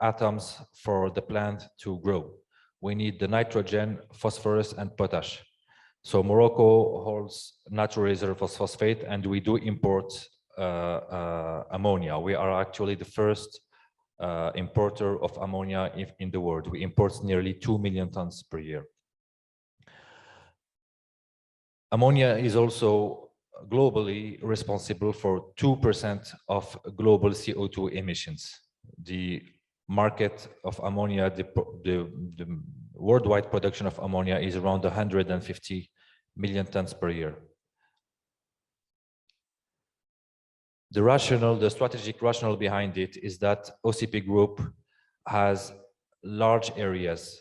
atoms for the plant to grow. We need the nitrogen, phosphorus, and potash. So Morocco holds natural reserve of phosphate, and we do import ammonia. We are actually the first importer of ammonia in the world. We import nearly 2 million tons per year. Ammonia is also globally responsible for 2% of global CO2 emissions. The market of ammonia, the worldwide production of ammonia is around 150 million tons per year. The strategic rationale behind it is that OCP Group has large areas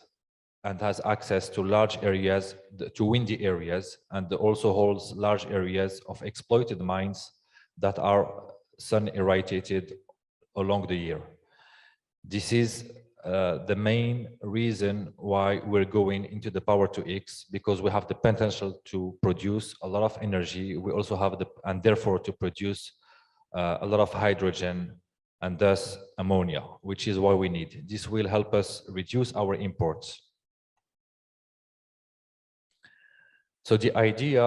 and has access to large areas, to windy areas, and also holds large areas of exploited mines that are sun irradiated along the year. This is the main reason why we're going into the Power-to-X, because we have the potential to produce a lot of energy. We also have and therefore to produce a lot of hydrogen and thus ammonia, which is what we need. This will help us reduce our imports. So the idea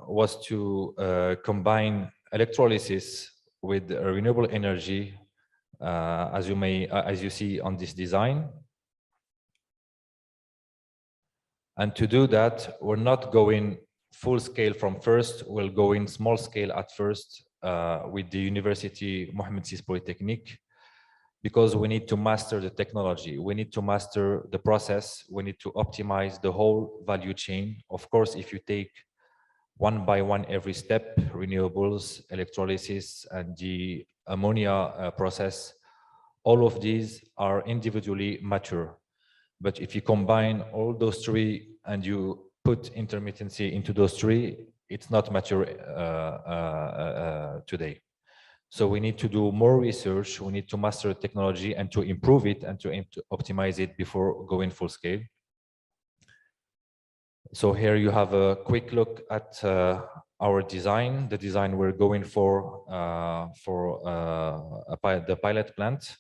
was to combine electrolysis with renewable energy, as you see on this design. And to do that, we're not going full scale from first. We'll go in small scale at first with the University Mohammed VI Polytechnique, because we need to master the technology. We need to master the process. We need to optimize the whole value chain. Of course, if you take one by one every step, renewables, electrolysis, and the ammonia process, all of these are individually mature. But if you combine all those 3 and you put intermittency into those 3, it's not mature today. So we need to do more research. We need to master the technology and to improve it and to optimize it before going full scale. So here you have a quick look at our design. The design we're going for the pilot plant.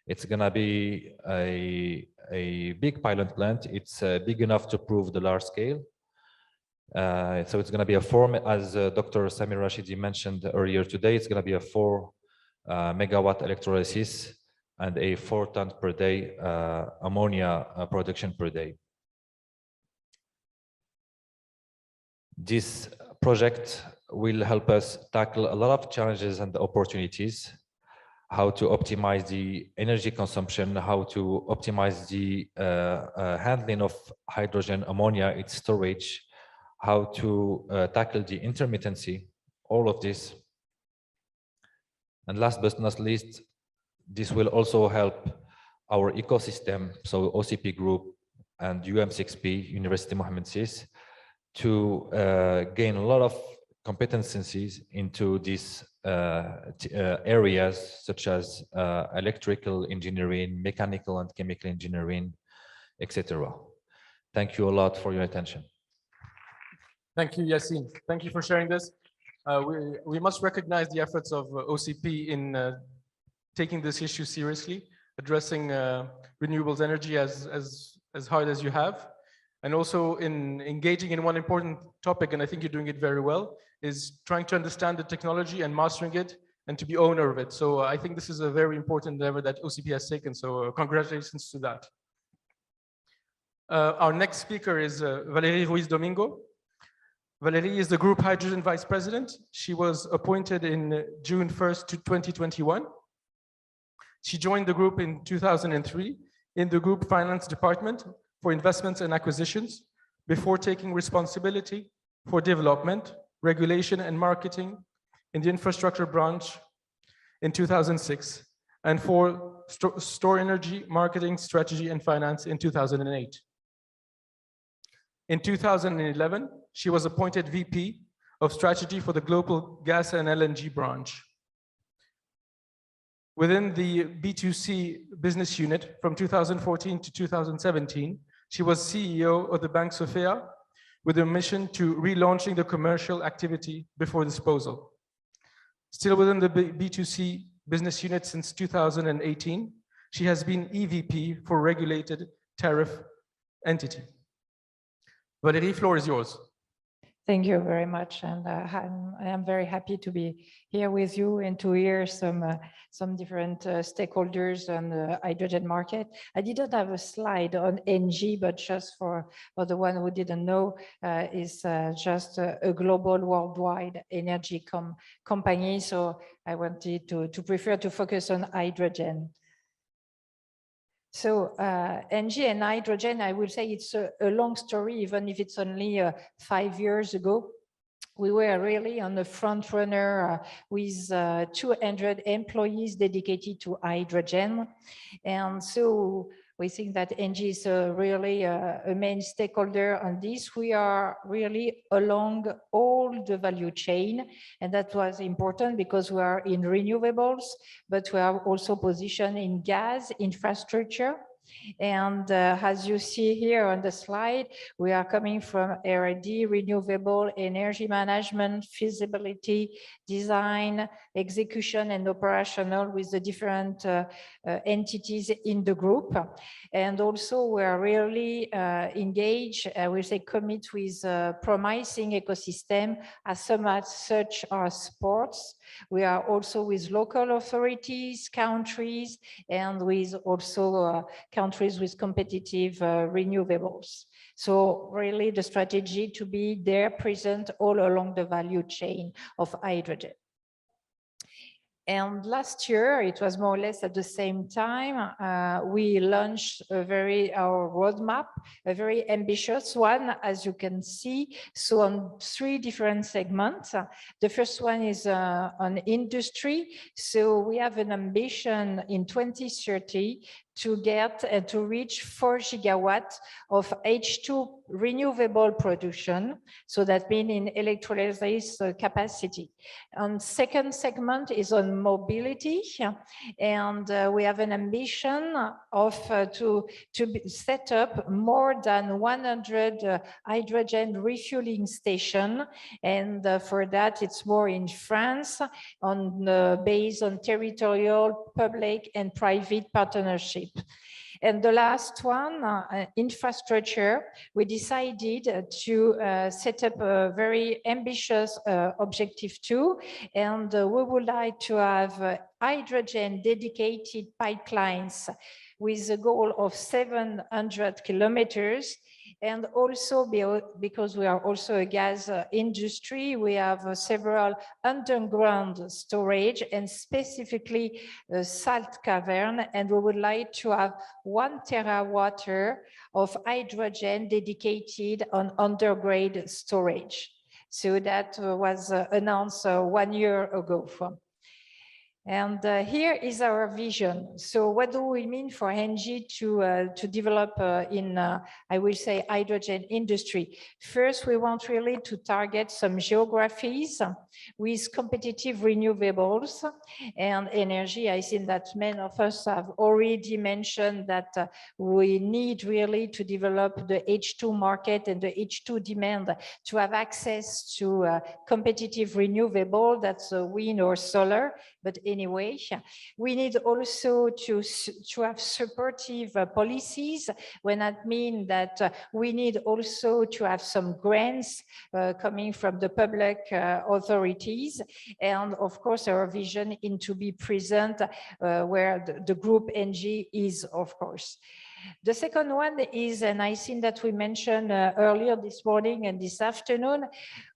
It's gonna be a big pilot plant. It's big enough to prove the large scale. So it's going to be as Dr. Samir Rashidi mentioned earlier today, it's going to be a 4 megawatt electrolysis and a 4 tons per day ammonia production per day. This project will help us tackle a lot of challenges and opportunities, how to optimize the energy consumption, how to optimize the handling of hydrogen, ammonia, its storage, how to tackle the intermittency, all of this. And last but not least, this will also help our ecosystem, so OCP Group and UM6P, University Mohammed VI, to gain a lot of competencies into these areas such as electrical engineering, mechanical and chemical engineering, etc. Thank you a lot for your attention. Thank you, Yassine. Thank you for sharing this. We must recognize the efforts of OCP in taking this issue seriously, addressing renewables energy as hard as you have, and also in engaging in one important topic, and I think you're doing it very well, is trying to understand the technology and mastering it and to be owner of it. So I think this is a very important endeavor that OCP has taken. So congratulations to that. Our next speaker is Valerie Ruiz Domingo. Valerie is the Group Hydrogen Vice President. She was appointed in June 1st to 2021. She joined the group in 2003 in the Group Finance Department for Investments and Acquisitions before taking responsibility for development, regulation, and marketing in the infrastructure branch in 2006, and for store energy, marketing, strategy, and finance in 2008. In 2011, she was appointed VP of Strategy for the Global Gas and LNG branch. Within the B2C business unit from 2014 to 2017, she was CEO of the Bank Sofia with a mission to relaunching the commercial activity before disposal. Still within the B2C business unit since 2018, she has been EVP for regulated tariff entity. Valérie, floor is yours. Thank you very much, and I am very happy to be here with you and to hear some different stakeholders on the hydrogen market. I didn't have a slide on ENGIE, but just for the one who didn't know, is just a global worldwide energy company. So I wanted to prefer to focus on hydrogen. So ENGIE and hydrogen, I will say it's a long story, even if it's only 5 years ago. We were really on the front runner with 200 employees dedicated to hydrogen. And so we think that ENGIE is really a main stakeholder on this. We are really along all the value chain, and that was important because we are in renewables, but we are also positioned in gas infrastructure. And as you see here on the slide, we are coming from R&D, renewable energy management, feasibility, design, execution, and operational with the different entities in the group. And also we are really engaged, we say commit with promising ecosystem as such as sports. We are also with local authorities, countries, and with also countries with competitive renewables. So really the strategy to be there present all along the value chain of hydrogen. And last year, it was more or less at the same time, we launched our roadmap, a very ambitious one, as you can see. So on 3 different segments. The first one is on industry. So we have an ambition in 2030 to get and to reach 4 gigawatts of H2 renewable production. So that means in electrolysis capacity. And second segment is on mobility. And we have an ambition of to set up more than 100 hydrogen refueling stations. And for that, it's more in France based on territorial, public and private partnership. And the last one, infrastructure, we decided to set up a very ambitious objective too. And we would like to have hydrogen dedicated pipelines with a goal of 700 kilometers. And also because we are also a gas industry, we have several underground storage and specifically salt cavern. And we would like to have 1 terawatt of hydrogen dedicated on underground storage. So that was announced 1 year ago. And here is our vision. So what do we mean for ENGIE to develop in, I will say, hydrogen industry? First, we want really to target some geographies with competitive renewables and energy. I think that many of us have already mentioned that we need really to develop the H2 market and the H2 demand to have access to competitive renewable, that's wind or solar. But anyway, we need also to have supportive policies, when that means that we need also to have some grants coming from the public authorities. And of course, our vision is to be present where the group ENGIE is, of course. The second one is, and I think that we mentioned earlier this morning and this afternoon,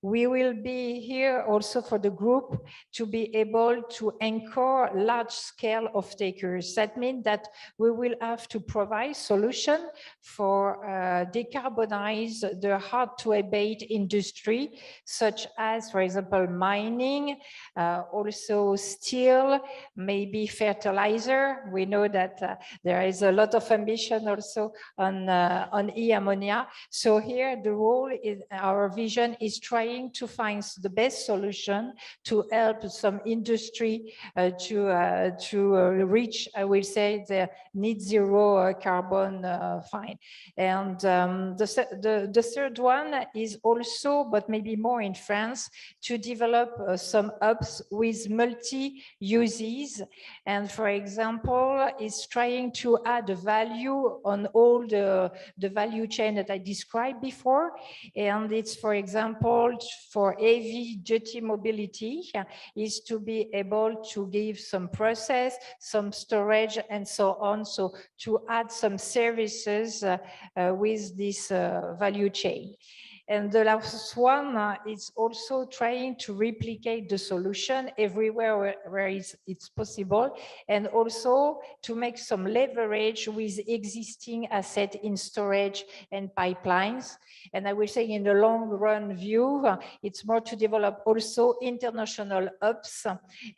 we will be here also for the group to be able to anchor large scale of takers. That means that we will have to provide solution for decarbonize the hard to abate industry, such as, for example, mining, also steel, maybe fertilizer. We know that there is a lot of ambition mentioned also on e-ammonia. So here the role is, our vision is trying to find the best solution to help some industry to reach, I will say, the net zero carbon fine. And the third one is also, but maybe more in France, to develop some hubs with multi-uses. And for example, is trying to add a value on all the value chain that I described before. And it's, for example, for heavy duty mobility, is to be able to give some process, some storage, and so on. So to add some services with this value chain. And the last one is also trying to replicate the solution everywhere where it's possible, and also to make some leverage with existing assets in storage and pipelines. And I will say in the long run view, it's more to develop also international hubs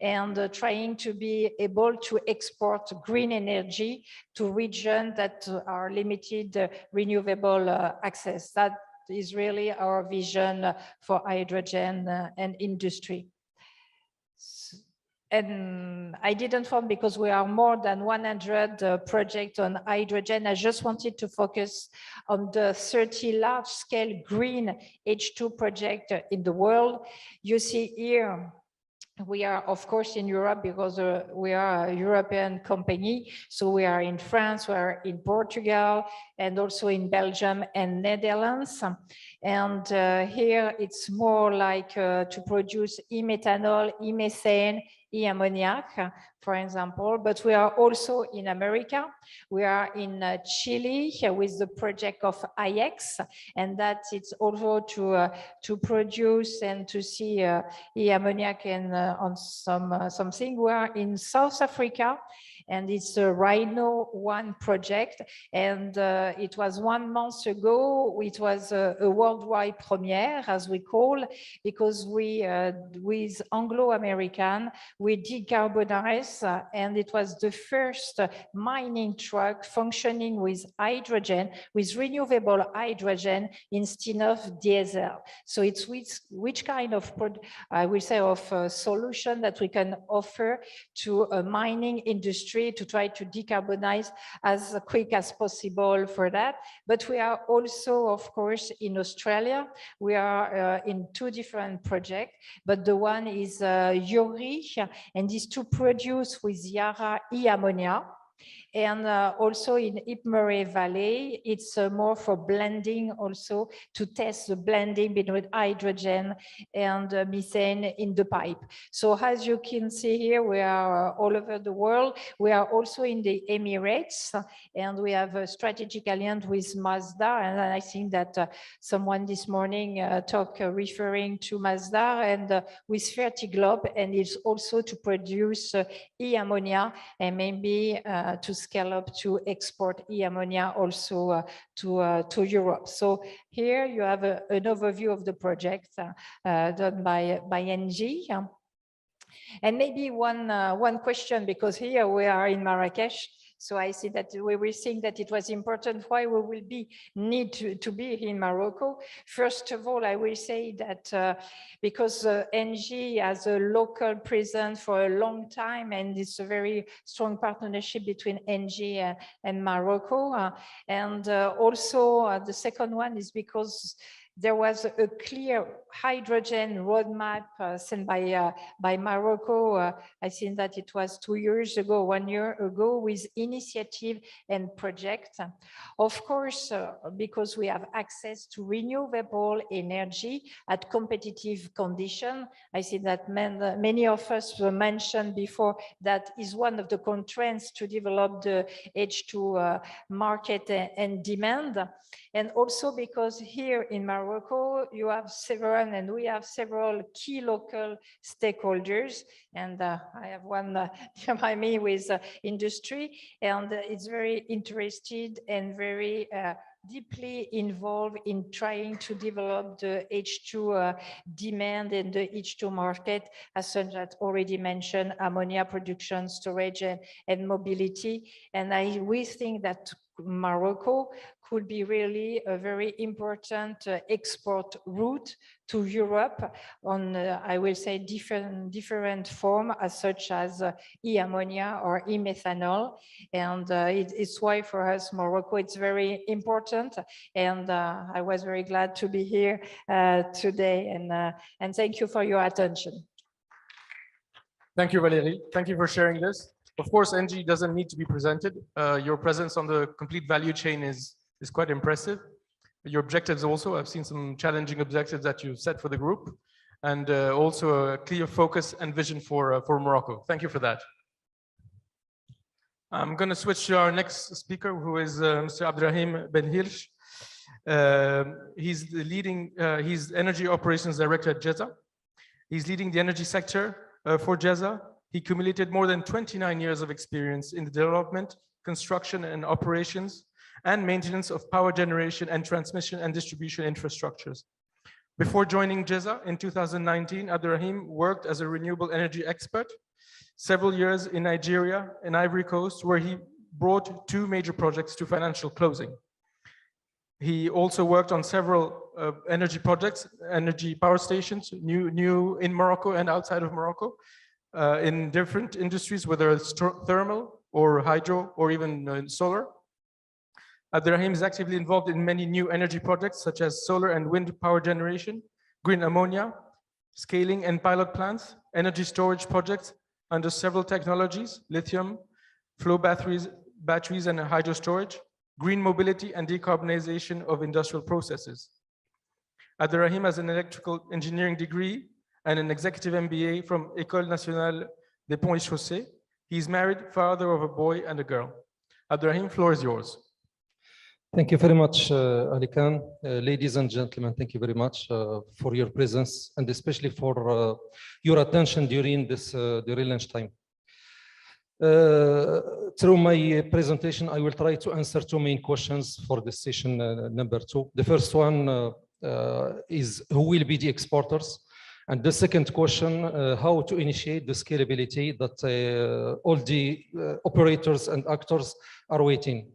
and trying to be able to export green energy to regions that are limited renewable access. That is really our vision for hydrogen and industry. And I didn't form because we are more than 100 projects on hydrogen. I just wanted to focus on the 30 large-scale green H2 projects in the world. You see here, we are, of course, in Europe because we are a European company. So we are in France, we are in Portugal, and also in Belgium and Netherlands. And here it's more like to produce e-methanol, e-methane, e-ammoniac, for example, but we are also in America. We are in Chile with the project of IX, and that it's also to produce and to see e-ammoniac and on something. We are in South Africa, and it's a Rhino 1 project, and it was 1 month ago. It was a worldwide premiere, as we call, because we, with Anglo-American, we decarbonize, and it was the first mining truck functioning with hydrogen, with renewable hydrogen instead of diesel. So it's which kind of, I will say, of solution that we can offer to a mining industry to try to decarbonize as quick as possible for that. But we are also, of course, in Australia. We are in 2 different projects, but the one is Yuri, and is to produce with Yara e-ammonia. And also in Ip Murray Valley, it's more for blending, also to test the blending between hydrogen and methane in the pipe. So as you can see here, we are all over the world. We are also in the Emirates, and we have a strategic alliance with Mazda. And I think that someone this morning talked referring to Mazda and with Fertiglobe, and it's also to produce e-ammonia and maybe to scale up to export e-ammonia also to Europe. So here you have an overview of the project done by ENGIE. And maybe one question, because here we are in Marrakesh. So I see that we were saying that it was important why we will need to be in Morocco. First of all, I will say that because ENGIE has a local presence for a long time, and it's a very strong partnership between ENGIE and Morocco. And also the second one is because there was a clear hydrogen roadmap sent by Morocco. I think that it was 2 years ago, 1 year ago, with initiative and project. Of course, because we have access to renewable energy at competitive condition. I see that many of us were mentioned before that is one of the constraints to develop the H2 market and demand. And also because here in Morocco, you have several, and we have several key local stakeholders. And I have one by me with industry, and it's very interested and very deeply involved in trying to develop the H2 demand and the H2 market, as Sanjat already mentioned, ammonia production, storage, and mobility. And we think that Morocco could be really a very important export route to Europe on, I will say, different form, such as e-ammonia or e-methanol. And it's why for us, Morocco, it's very important. And I was very glad to be here today. And thank you for your attention. Thank you, Valérie. Thank you for sharing this. Of course, ENGIE doesn't need to be presented. Your presence on the complete value chain is quite impressive. Your objectives also, I've seen some challenging objectives that you've set for the group, and also a clear focus and vision for Morocco. Thank you for that. I'm going to switch to our next speaker, who is Mr. Abderrahim Benhirch. He's Energy Operations Director at GEZA. He's leading the energy sector for GEZA. He accumulated more than 29 years of experience in the development, construction and operations, and maintenance of power generation and transmission and distribution infrastructures. Before joining GEZA in 2019, Abderrahim worked as a renewable energy expert, several years in Nigeria and Ivory Coast, where he brought 2 major projects to financial closing. He also worked on several energy projects, energy power stations, new in Morocco and outside of Morocco, in different industries, whether it's thermal or hydro or even solar. Abderrahim is actively involved in many new energy projects, such as solar and wind power generation, green ammonia, scaling and pilot plants, energy storage projects under several technologies, lithium, flow batteries and hydro storage, green mobility and decarbonization of industrial processes. Abderrahim has an electrical engineering degree and an executive MBA from École Nationale des Ponts et Chaussées. He is married, father of a boy and a girl. Abderrahim, floor is yours. Thank you very much, Ali Khan. Ladies and gentlemen, thank you very much for your presence and especially for your attention during lunchtime. Through my presentation, I will try to answer 2 main questions for this session number 2. The first one is who will be the exporters? And the second question, how to initiate the scalability that all the operators and actors are waiting.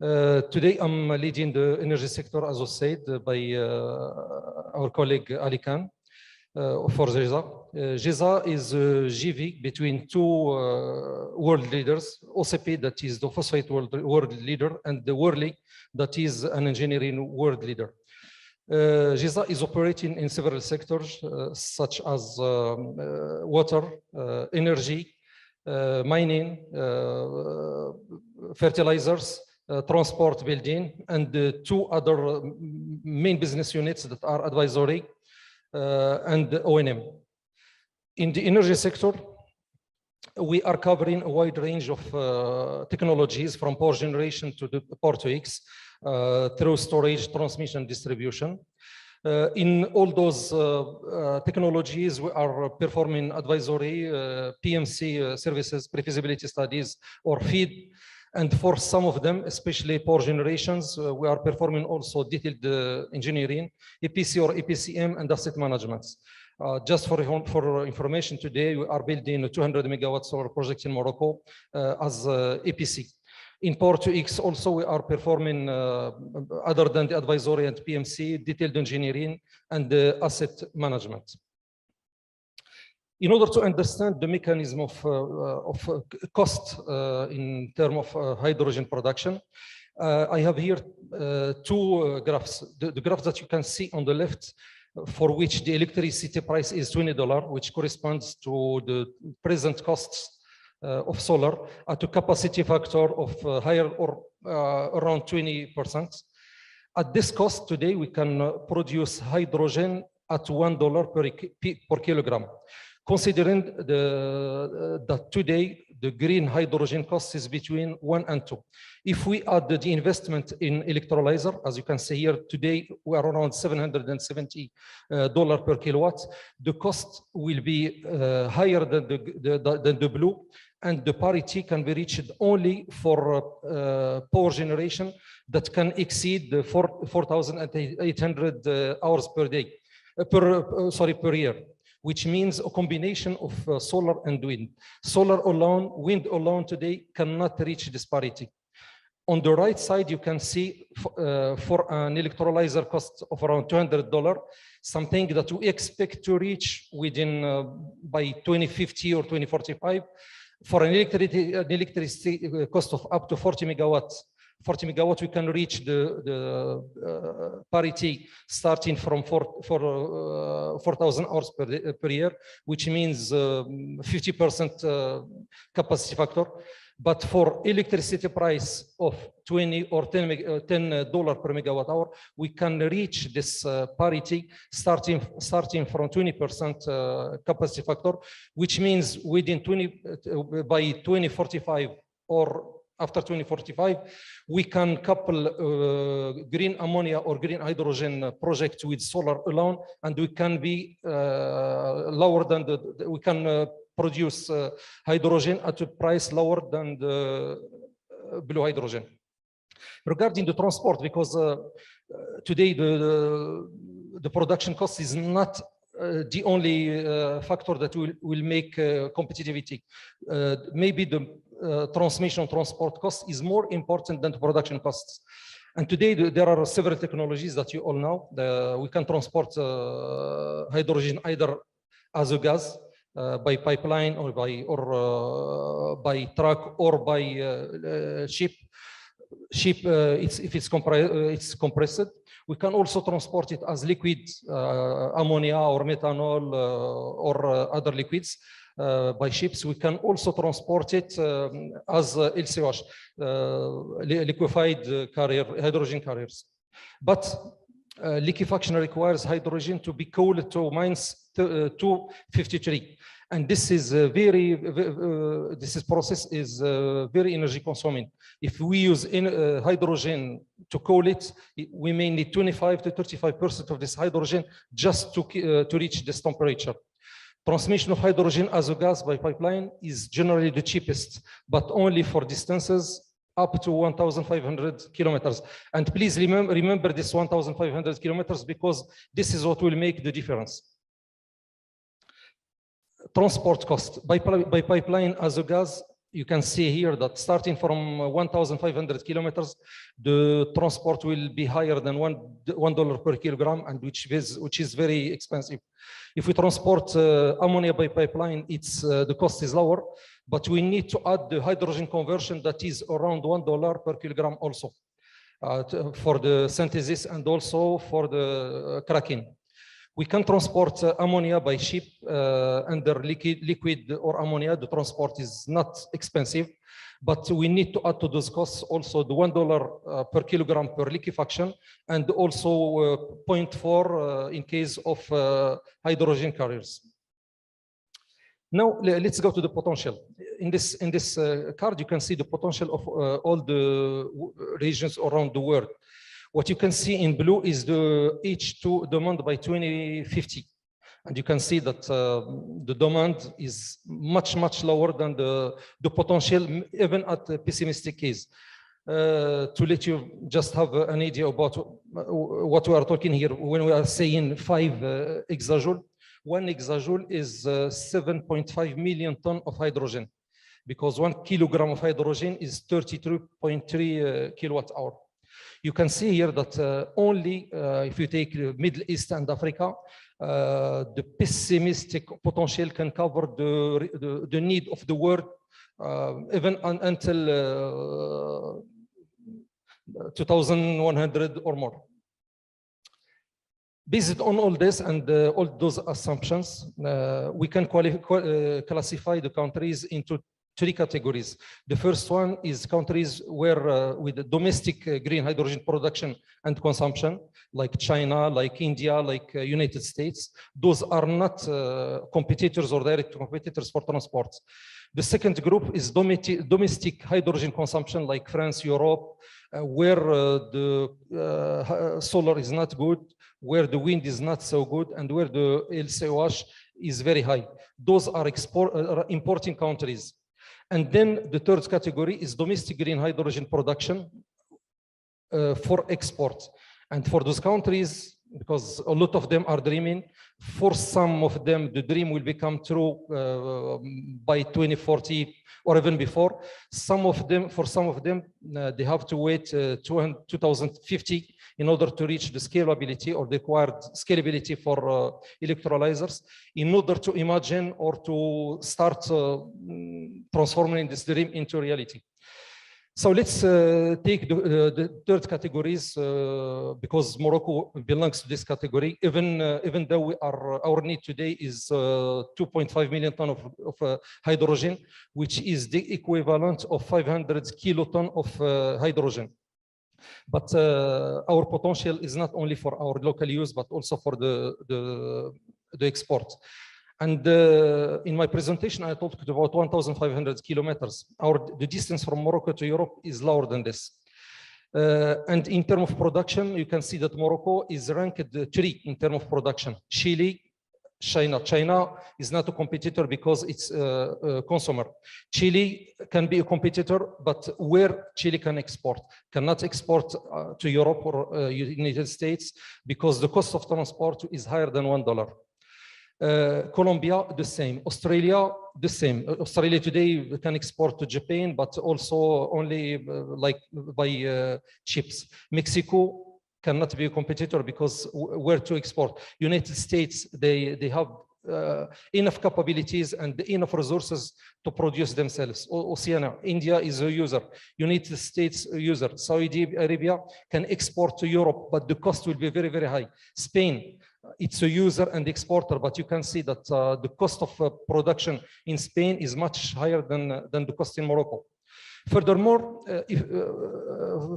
Today, I'm leading the energy sector, as was said by our colleague Ali Khan for GEZA. GEZA is a JV between 2 world leaders, OCP, that is the phosphate world leader, and the Worley, that is an engineering world leader. GEZA is operating in several sectors, such as water, energy, mining, fertilizers, transport, building, and 2 other main business units that are advisory and O&M. In the energy sector, we are covering a wide range of technologies, from power generation to the power to X, through storage, transmission, distribution. In all those technologies, we are performing advisory, PMC services, pre-feasibility studies, or FEED. And for some of them, especially power generations, we are performing also detailed engineering, EPC or EPCM, and asset management. Just for information, today we are building a 200 megawatt solar project in Morocco as EPC. In Power to X also we are performing, other than the advisory and PMC, detailed engineering and asset management. In order to understand the mechanism of cost in terms of hydrogen production, I have here 2 graphs. The graph that you can see on the left, for which the electricity price is $20, which corresponds to the present costs of solar at a capacity factor of higher or around 20%. At this cost today, we can produce hydrogen at $1 per kilogram. Considering that today the green hydrogen cost is between 1 and 2. If we add the investment in electrolyzer, as you can see here today, we are around $770 per kilowatt. The cost will be higher than the blue, and the parity can be reached only for power generation that can exceed the 4,800 hours per day, per year, which means a combination of solar and wind. Solar alone, wind alone today cannot reach this parity. On the right side, you can see for an electrolyzer cost of around $200, something that we expect to reach within by 2050 or 2045 for an electricity cost of up to 40 megawatts. 40 megawatts, we can reach the parity starting from 4,000 hours per year, which means 50% capacity factor. But for electricity price of 20 or $10 per megawatt hour, we can reach this parity starting from 20% capacity factor, which means within by 2045 or after 2045, we can couple green ammonia or green hydrogen project with solar alone, and we can be lower than we can produce hydrogen at a price lower than the blue hydrogen. Regarding the transport, because today the production cost is not the only factor that will make competitivity. Maybe the transmission transport cost is more important than the production costs. And today there are several technologies that you all know. We can transport hydrogen either as a gas, by pipeline or by truck or by ship. If it's compressed. We can also transport it as liquid, ammonia or methanol or other liquids by ships. We can also transport it as LCOH, liquefied hydrogen carriers. But liquefaction requires hydrogen to be cooled to -253, and this process is very energy consuming. If we use hydrogen to cool it, we may need 25 to 35% of this hydrogen just to reach this temperature. Transmission of hydrogen as a gas by pipeline is generally the cheapest, but only for distances up to 1,500 kilometers. And please remember this 1,500 kilometers, because this is what will make the difference. Transport cost by pipeline as a gas, you can see here that starting from 1,500 kilometers, the transport will be higher than $1 per kilogram, and which is very expensive. If we transport ammonia by pipeline, the cost is lower, but we need to add the hydrogen conversion that is around $1 per kilogram also for the synthesis and also for the cracking. We can transport ammonia by ship under liquid or ammonia. The transport is not expensive, but we need to add to those costs also the $1 per kilogram per liquefaction, and also 0.4 in case of hydrogen carriers. Now let's go to the potential. In this card, you can see the potential of all the regions around the world. What you can see in blue is the H2 demand by 2050. And you can see that the demand is much lower than the potential, even at the pessimistic case. To let you just have an idea about what we are talking here, when we are saying 5 exajoule, 1 exajoule is 7.5 million tons of hydrogen, because 1 kilogram of hydrogen is 33.3 kilowatt hour. You can see here that only if you take Middle East and Africa, the pessimistic potential can cover the need of the world even until 2100 or more. Based on all this and all those assumptions, we can classify the countries into 3 categories. The first one is countries where with domestic green hydrogen production and consumption, like China, like India, like United States. Those are not competitors or direct competitors for transport. The second group is domestic hydrogen consumption, like France, Europe, where the solar is not good, where the wind is not so good, and where the LCOH is very high. Those are importing countries. And then the third category is domestic green hydrogen production for export. And for those countries, because a lot of them are dreaming. For some of them, the dream will become true by 2040 or even before. For some of them, they have to wait 2050 in order to reach the scalability or the required scalability for electrolyzers, in order to imagine or to start transforming this dream into reality. So let's take the third categories because Morocco belongs to this category. Even though our need today is 2.5 million tons of hydrogen, which is the equivalent of 500 kiloton of hydrogen. But our potential is not only for our local use, but also for the export. And in my presentation, I talked about 1,500 kilometers. The distance from Morocco to Europe is lower than this. And in terms of production, you can see that Morocco is ranked 3 in terms of production. Chile, China is not a competitor because it's a consumer. Chile can be a competitor, but where Chile can export, cannot export to Europe or United States because the cost of transport is higher than $1. Colombia, the same. Australia, the same. Australia today can export to Japan, but also only like by chips. Mexico cannot be a competitor because where to export. United States, they have enough capabilities and enough resources to produce themselves. Oceania, India is a user. United States a user. Saudi Arabia can export to Europe, but the cost will be very, very high. Spain, it's a user and exporter, but you can see that the cost of production in Spain is much higher than the cost in Morocco. Furthermore,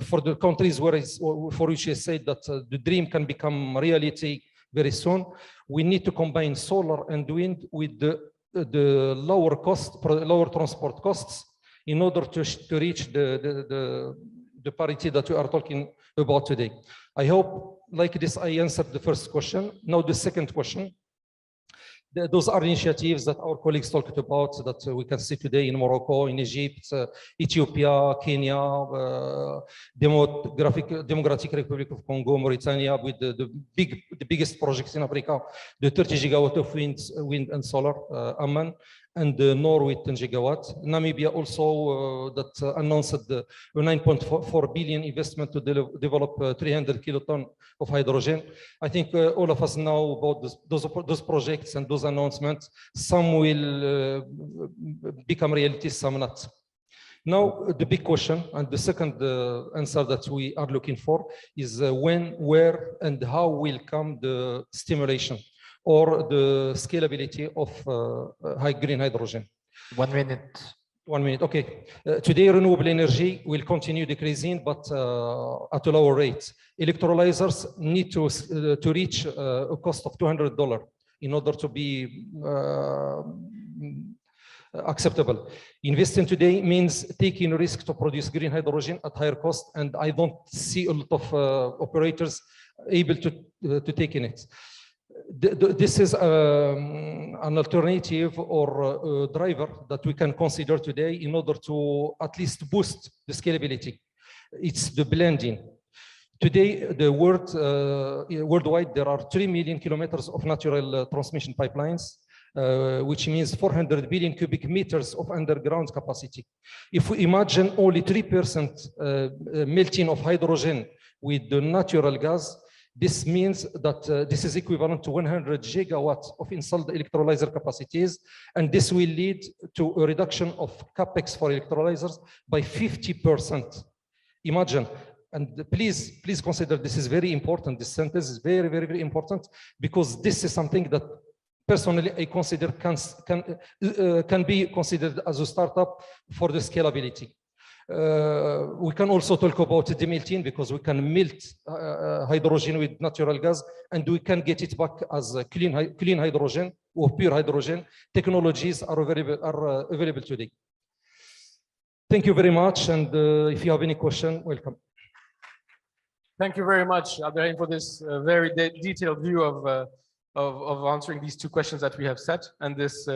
for the countries for which I said that the dream can become reality very soon, we need to combine solar and wind with the lower transport costs in order to reach the parity that we are talking about today. I hope, like this, I answered the first question. Now the second question. Those are initiatives that our colleagues talked about that we can see today in Morocco, in Egypt, Ethiopia, Kenya, Democratic Republic of Congo, Mauritania, with the biggest projects in Africa, the 30 gigawatt of wind and solar, Amman, and Norway 10 gigawatt. Namibia also that announced the 9.4 billion investment to develop 300 kiloton of hydrogen. I think all of us know about those projects and those announcements. Some will become reality, some not. Now, the big question and the second answer that we are looking for is when, where, and how will come the stimulation or the scalability of green hydrogen. 1 minute. 1 minute, okay. Today, renewable energy will continue decreasing, but at a lower rate. Electrolyzers need to reach a cost of $200 in order to be acceptable. Investing today means taking a risk to produce green hydrogen at higher cost, and I don't see a lot of operators able to take in it. This is an alternative or a driver that we can consider today in order to at least boost the scalability. It's the blending. Today, the worldwide, there are 3 million kilometers of natural transmission pipelines, which means 400 billion cubic meters of underground capacity. If we imagine only 3% melting of hydrogen with the natural gas, this means that this is equivalent to 100 gigawatts of installed electrolyzer capacities, and this will lead to a reduction of capex for electrolyzers by 50%. Imagine, and please consider this is very important. This sentence is very, very, very important because this is something that personally I consider can be considered as a startup for the scalability. We can also talk about demelting because we can melt hydrogen with natural gas and we can get it back as clean hydrogen or pure hydrogen. Technologies are available today. Thank you very much, and if you have any question, welcome. Thank you very much, Abderrahim, for this very detailed view of answering these two questions that we have set, and this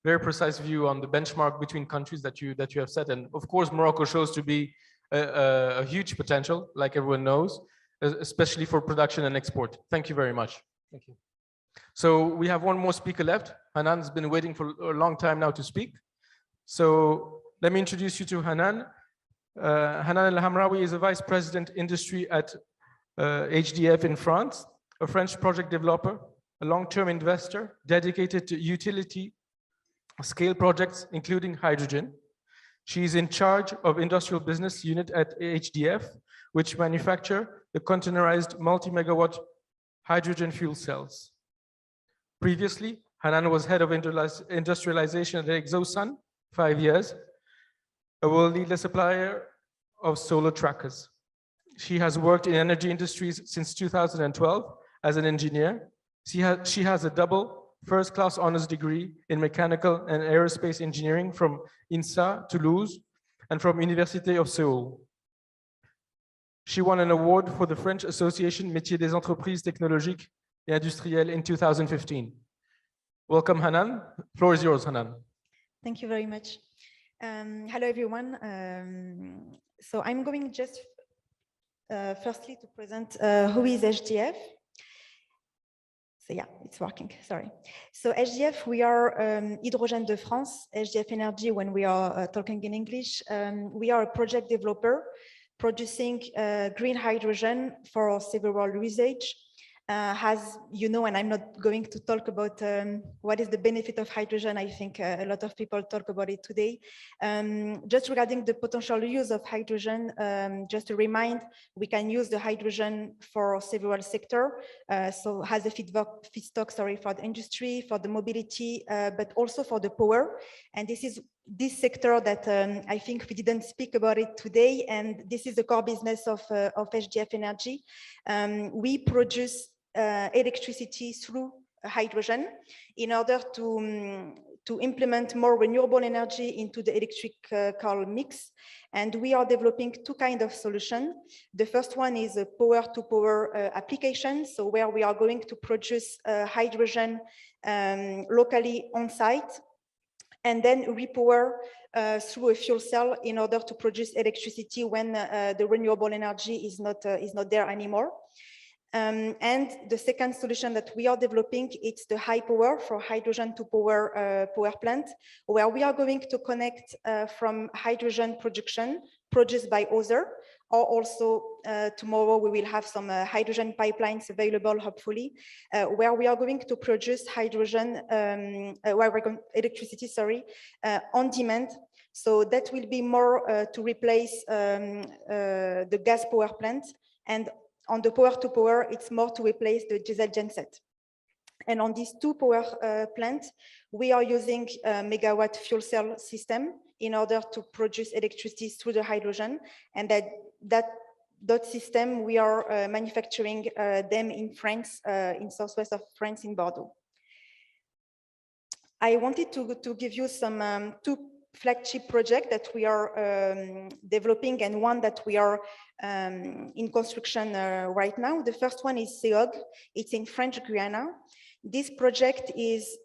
very precise view on the benchmark between countries that you have set. And of course, Morocco shows to be a huge potential, like everyone knows. especially for production and export. Thank you very much. Thank you. So we have one more speaker left. Hanan's been waiting for a long time now to speak. So let me introduce you to Hanan. Hanan El Hamraoui is a vice president industry at HDF in France, a French project developer, a long-term investor dedicated to utility scale projects, including hydrogen. She is in charge of industrial business unit at HDF, which manufacture the containerized multi-megawatt hydrogen fuel cells. Previously, Hanan was head of industrialization at Exosun, 5 years, a world leader supplier of solar trackers. She has worked in energy industries since 2012 as an engineer. She has a double first-class honors degree in mechanical and aerospace engineering from INSA Toulouse and from Université of Seoul. She won an award for the French Association Métiers des Entreprises Technologiques et Industrielles in 2015. Welcome, Hanan. Floor is yours, Hanan. Thank you very much. Hello, everyone. So I'm going just firstly to present who is HDF. So yeah, it's working, sorry. So HDF, we are Hydrogène de France, HDF Energy when we are talking in English. We are a project developer producing green hydrogen for several usage. As you know, and I'm not going to talk about what is the benefit of hydrogen. I think a lot of people talk about it today. Just regarding the potential use of hydrogen, just to remind, we can use the hydrogen for several sectors. So as a feedstock, for the industry, for the mobility, but also for the power. And this is this sector that I think we didn't speak about it today. And this is the core business of HDF Energy. We produce electricity through hydrogen in order to implement more renewable energy into the electrical mix. And we are developing two kinds of solutions. The first one is a power-to-power application, so where we are going to produce hydrogen locally on site, and then repower through a fuel cell in order to produce electricity when the renewable energy is not there anymore. And the second solution that we are developing, it's the high power for hydrogen to power power plant, where we are going to connect from hydrogen production produced by other, or also tomorrow we will have some hydrogen pipelines available, hopefully, where we are going to produce hydrogen, electricity, on demand. So that will be more to replace the gas power plant, and on the power-to-power, it's more to replace the diesel genset. And on these two power plants, we are using a megawatt fuel cell system in order to produce electricity through the hydrogen. And that system, we are manufacturing them in France, in southwest of France, in Bordeaux. I wanted to give you some two flagship project that we are developing, and one that we are in construction right now. The first one is SEOG. It's in French Guiana. This project is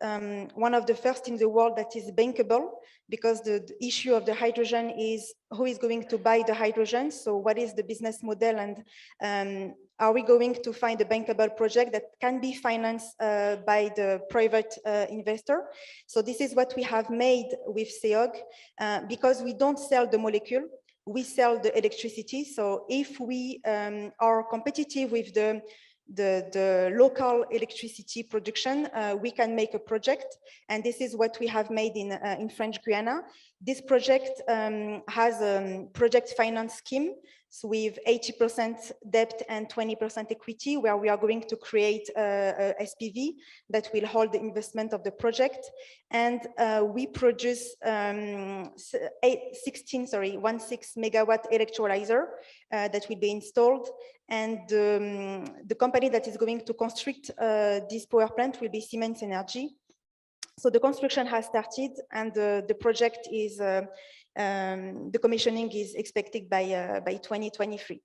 one of the first in the world that is bankable, because the issue of the hydrogen is who is going to buy the hydrogen. So what is the business model, and are we going to find a bankable project that can be financed by the private investor? So this is what we have made with SEOG, because we don't sell the molecule, we sell the electricity. So if we are competitive with the local electricity production, we can make a project, and this is what we have made in French Guiana. This project has a project finance scheme, so with 80% debt and 20% equity, where we are going to create a SPV that will hold the investment of the project. And we produce 16 megawatt electrolyzer that will be installed. And the company that is going to construct this power plant will be Siemens Energy. So the construction has started, and the project is, the commissioning is expected by 2023.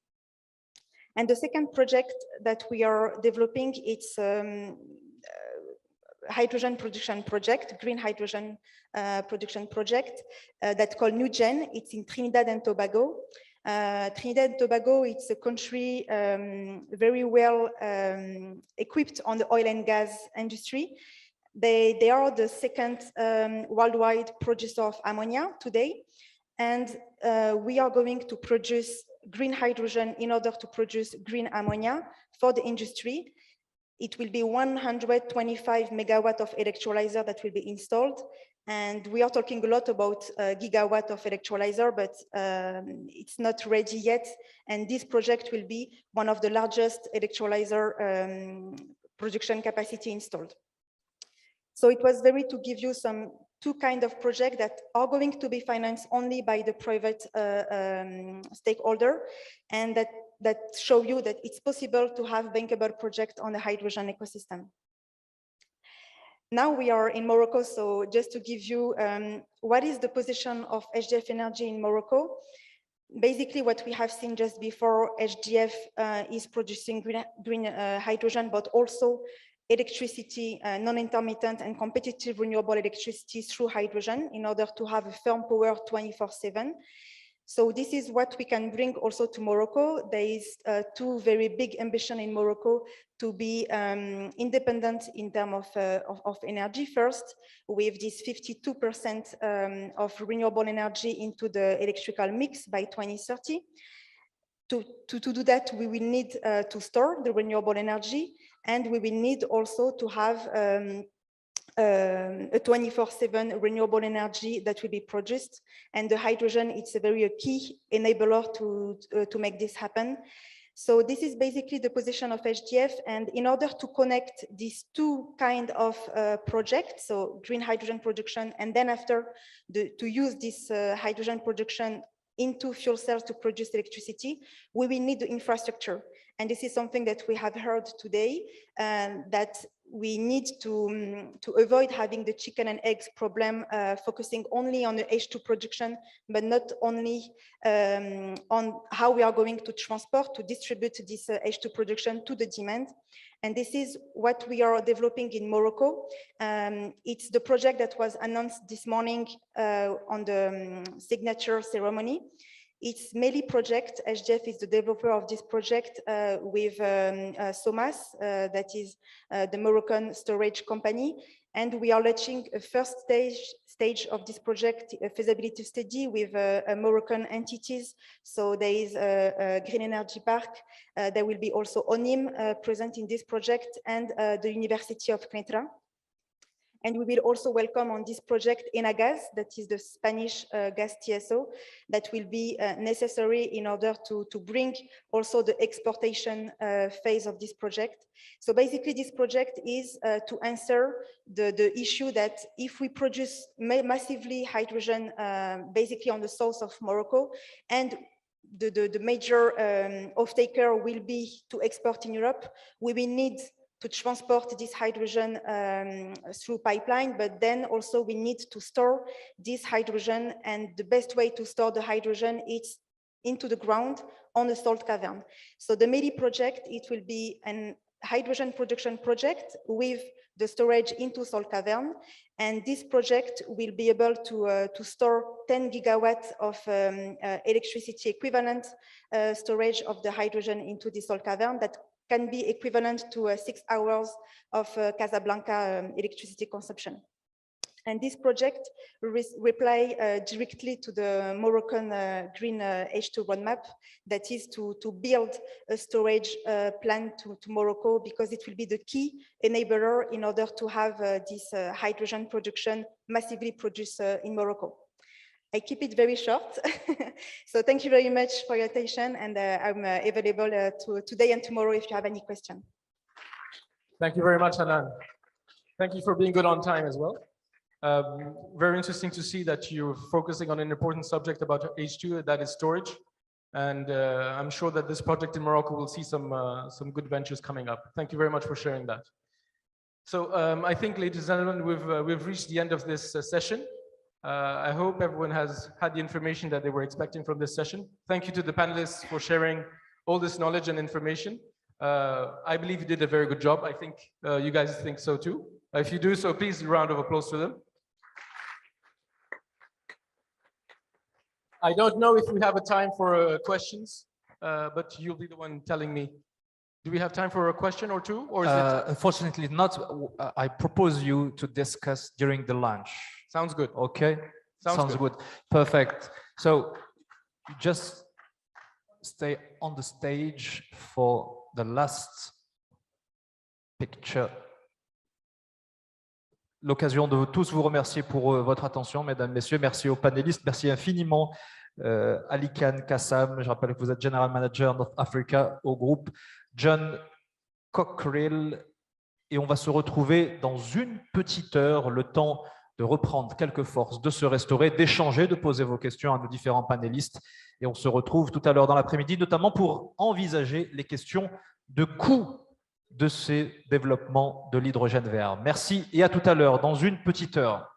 And the second project that we are developing, it's hydrogen production project, green hydrogen production project that's called NewGen. It's in Trinidad and Tobago. Trinidad and Tobago, it's a country very well equipped on the oil and gas industry. They are the second worldwide producer of ammonia today. And we are going to produce green hydrogen in order to produce green ammonia for the industry. It will be 125 megawatt of electrolyzer that will be installed. And we are talking a lot about gigawatt of electrolyzer, but it's not ready yet. And this project will be one of the largest electrolyzer production capacity installed. So it was very to give you two kind of projects that are going to be financed only by the private stakeholder, and that show you that it's possible to have bankable project on the hydrogen ecosystem. Now we are in Morocco, so just to give you what is the position of HDF Energy in Morocco. Basically, what we have seen just before, HDF is producing green hydrogen, but also electricity, non-intermittent and competitive renewable electricity through hydrogen in order to have a firm power 24/7. So this is what we can bring also to Morocco. There is two very big ambition in Morocco to be independent in terms of energy. First, with this 52% of renewable energy into the electrical mix by 2030. To do that, we will need to store the renewable energy, and we will need also to have a 24/7 renewable energy that will be produced. And the hydrogen, it's a very key enabler to make this happen. So this is basically the position of HDF. And in order to connect these two kind of projects, so green hydrogen production, and then after to use this hydrogen production into fuel cells to produce electricity, we will need the infrastructure. And this is something that we have heard today, that we need to avoid having the chicken and eggs problem, focusing only on the H2 production, but not only on how we are going to transport, to distribute this H2 production to the demand. And this is what we are developing in Morocco. It's the project that was announced this morning on the signature ceremony. It's MELI project. HDF is the developer of this project with SOMAS, that is the Moroccan storage company. And we are launching a first stage of this project, a feasibility study with Moroccan entities. So there is a Green Energy Park. There will be also ONIM present in this project, and the University of Knetra. And we will also welcome on this project Enagás, that is the Spanish gas TSO, that will be necessary in order to bring also the exportation phase of this project. So basically this project is to answer the issue that if we produce massively hydrogen basically on the south of Morocco, and the major off-taker will be to export in Europe, we will need to transport this hydrogen through pipeline, but then also we need to store this hydrogen, and the best way to store the hydrogen is into the ground on a salt cavern. So the MELI project, it will be an hydrogen production project with the storage into salt cavern, and this project will be able to store 10 gigawatts of electricity equivalent storage of the hydrogen into the salt cavern that can be equivalent to 6 hours of Casablanca electricity consumption. And this project reply directly to the Moroccan Green H2 roadmap, that is to build a storage plant to Morocco, because it will be the key enabler in order to have this hydrogen production massively produced in Morocco. I keep it very short. So thank you very much for your attention, and I'm available today and tomorrow if you have any questions. Thank you very much, Hanan. Thank you for being good on time as well. Very interesting to see that you're focusing on an important subject about H2, that is storage. And I'm sure that this project in Morocco will see some good ventures coming up. Thank you very much for sharing that. So I think, ladies and gentlemen, we've reached the end of this session. I hope everyone has had the information that they were expecting from this session. Thank you to the panelists for sharing all this knowledge and information. I believe you did a very good job. I think you guys think so too. If you do so, please, a round of applause to them. I don't know if we have a time for questions, but you'll be the one telling me. Do we have time for a question or two, or is it? Unfortunately not. I propose you to discuss during the lunch. Sounds good. Okay? Sounds good. Perfect. So you just stay on the stage for the last picture. L'occasion de tous vous remercier pour votre attention, mesdames, messieurs. Merci aux panélistes. Merci infiniment, Ali Khan Kassam. Je rappelle que vous êtes General Manager North Africa au groupe John Cockerill. Et on va se retrouver dans une petite heure, le temps de reprendre quelques forces, de se restaurer, d'échanger, de poser vos questions à nos différents panélistes. Et on se retrouve tout à l'heure dans l'après-midi, notamment pour envisager les questions de coût de ces développements de l'hydrogène vert. Merci et à tout à l'heure, dans une petite heure.